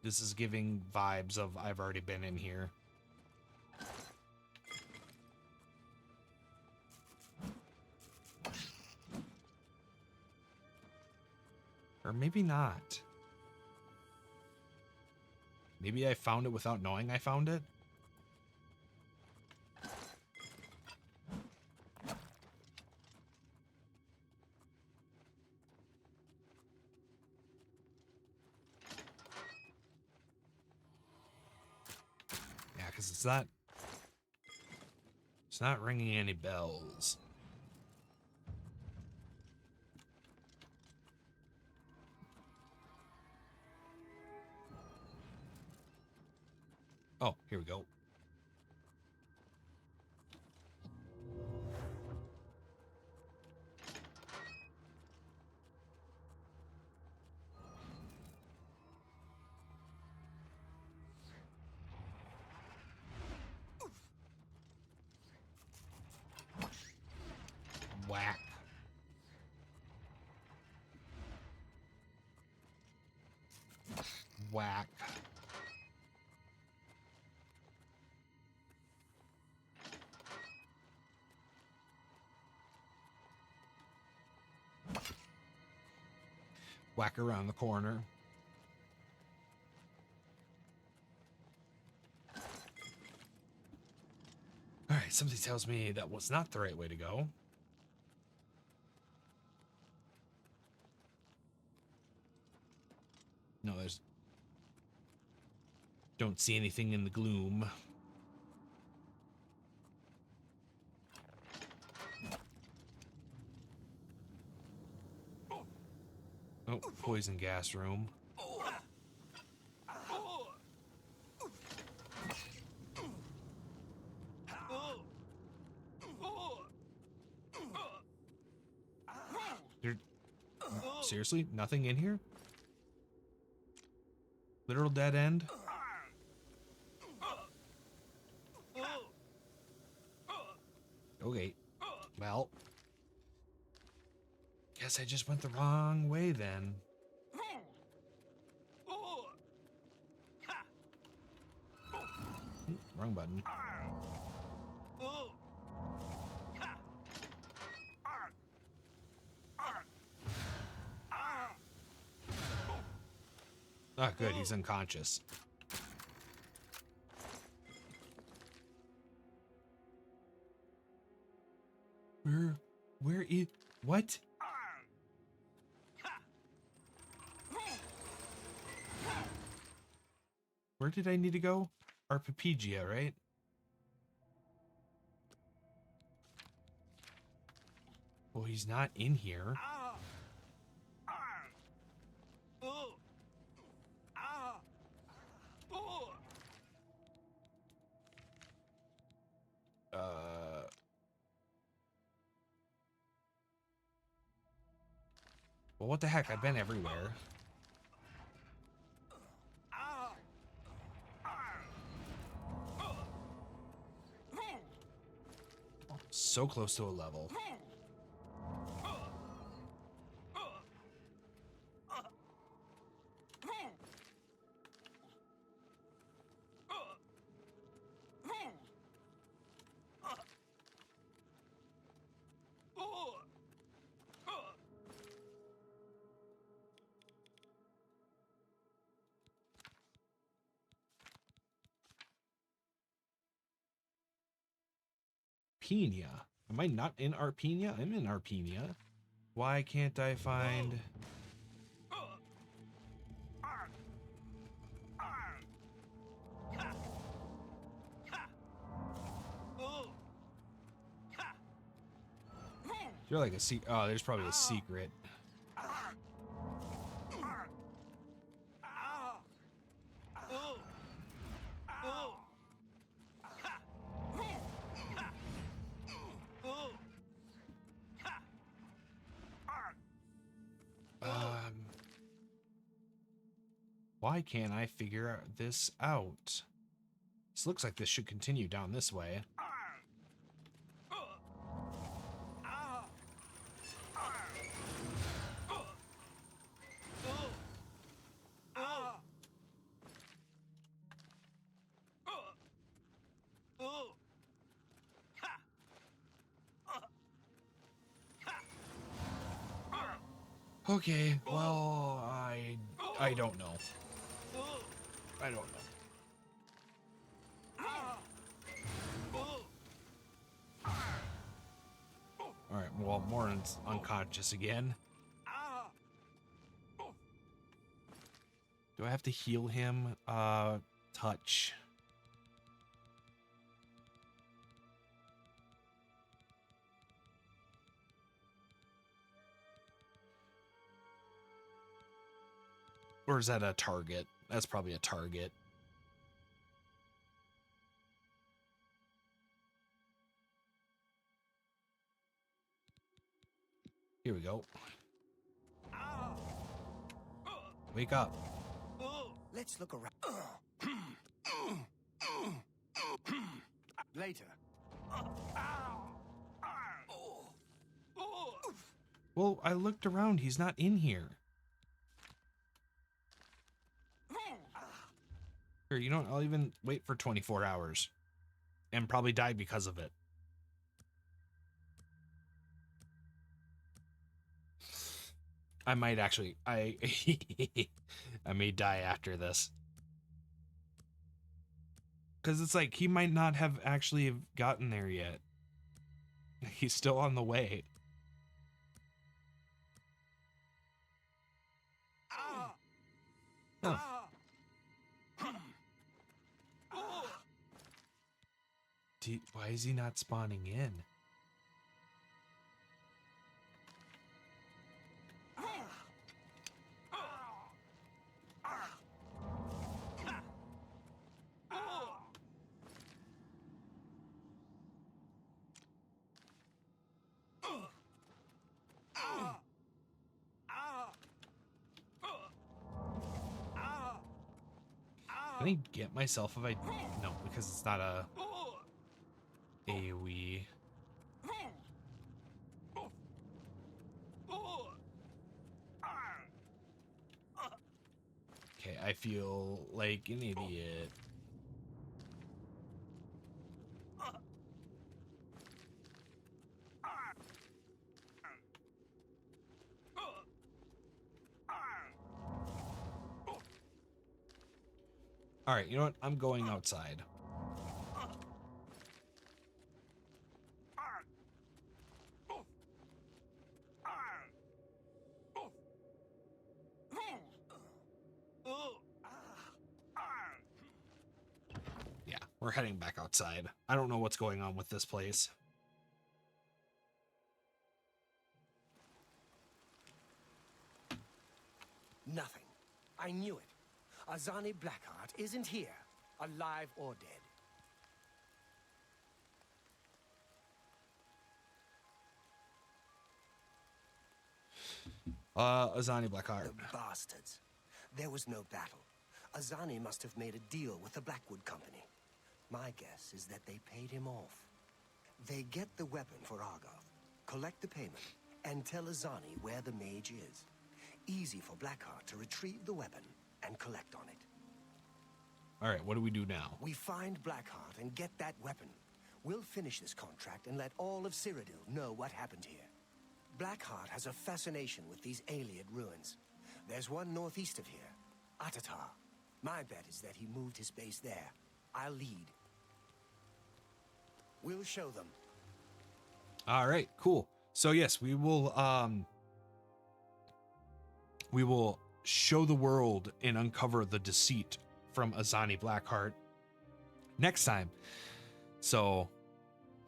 [SPEAKER 1] This is giving vibes of I've already been in here. Or maybe not. Maybe I found it without knowing I found it. Yeah, because it's not ringing any bells. Oh, here we go. Whack. Whack. Whack around the corner. All right, something tells me that was not the right way to go. No, there's... Don't see anything in the gloom. Oh, poison gas room. Seriously? Nothing in here? Literal dead end? Okay. Well. Guess I just went the wrong way then. Wrong button. Ah, good, he's unconscious. Where is... What? Where did I need to go? Arpepegia, right? Well, he's not in here. Well, what the heck? I've been everywhere. So close to a level. Arpenia. Am I not in Arpenia? I'm in Arpenia. Why can't I find... You're like a secret. Oh, there's probably a secret. Why can't I figure this out? This looks like this should continue down this way. Okay, well, I don't know. I don't know. Alright, well, Morin's unconscious again. Do I have to heal him? Touch. Or is that a target? That's probably a target. Here we go. Wake up.
[SPEAKER 8] Let's look around.
[SPEAKER 16] Later.
[SPEAKER 1] Well, I looked around. He's not in here. Here, you know what? I'll even wait for 24 hours. And probably die because of it. I might actually... I may die after this. Because it's like, he might not have actually gotten there yet. He's still on the way. Oh. Why is he not spawning in? Can I get myself if I... No, because it's not a... AoE. Okay, I feel like an idiot. All right, you know what? I'm going outside. Yeah, we're heading back outside. I don't know what's going on with this place.
[SPEAKER 8] Nothing. I knew it. Azani Blackheart isn't here, alive or dead.
[SPEAKER 1] Azani Blackheart.
[SPEAKER 8] The bastards. There was no battle. Azani must have made a deal with the Blackwood Company. My guess is that they paid him off. They get the weapon for Argoth, collect the payment, and tell Azani where the mage is. Easy for Blackheart to retrieve the weapon and collect on it.
[SPEAKER 1] All right, what do we do now?
[SPEAKER 8] We find Blackheart and get that weapon. We'll finish this contract and let all of Cyrodiil know what happened here. Blackheart has a fascination with these Ayleid ruins. There's one northeast of here, Atatar. My bet is that he moved his base there. I'll lead. We'll show them.
[SPEAKER 1] All right, cool. So yes, we will show the world and uncover the deceit from Azani Blackheart next time. So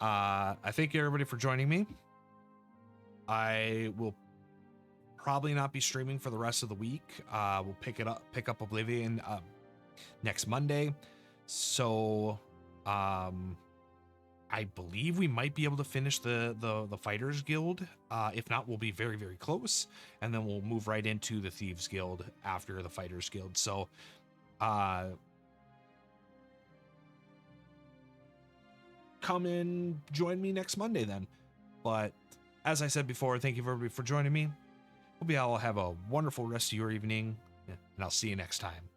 [SPEAKER 1] I thank everybody for joining me. I will probably not be streaming for the rest of the week. We'll pick up Oblivion next Monday. So I believe we might be able to finish the Fighters Guild. If not, we'll be very, very close. And then we'll move right into the Thieves Guild after the Fighters Guild. So come and join me next Monday then. But as I said before, thank you everybody for joining me. Hope you all have a wonderful rest of your evening, and I'll see you next time.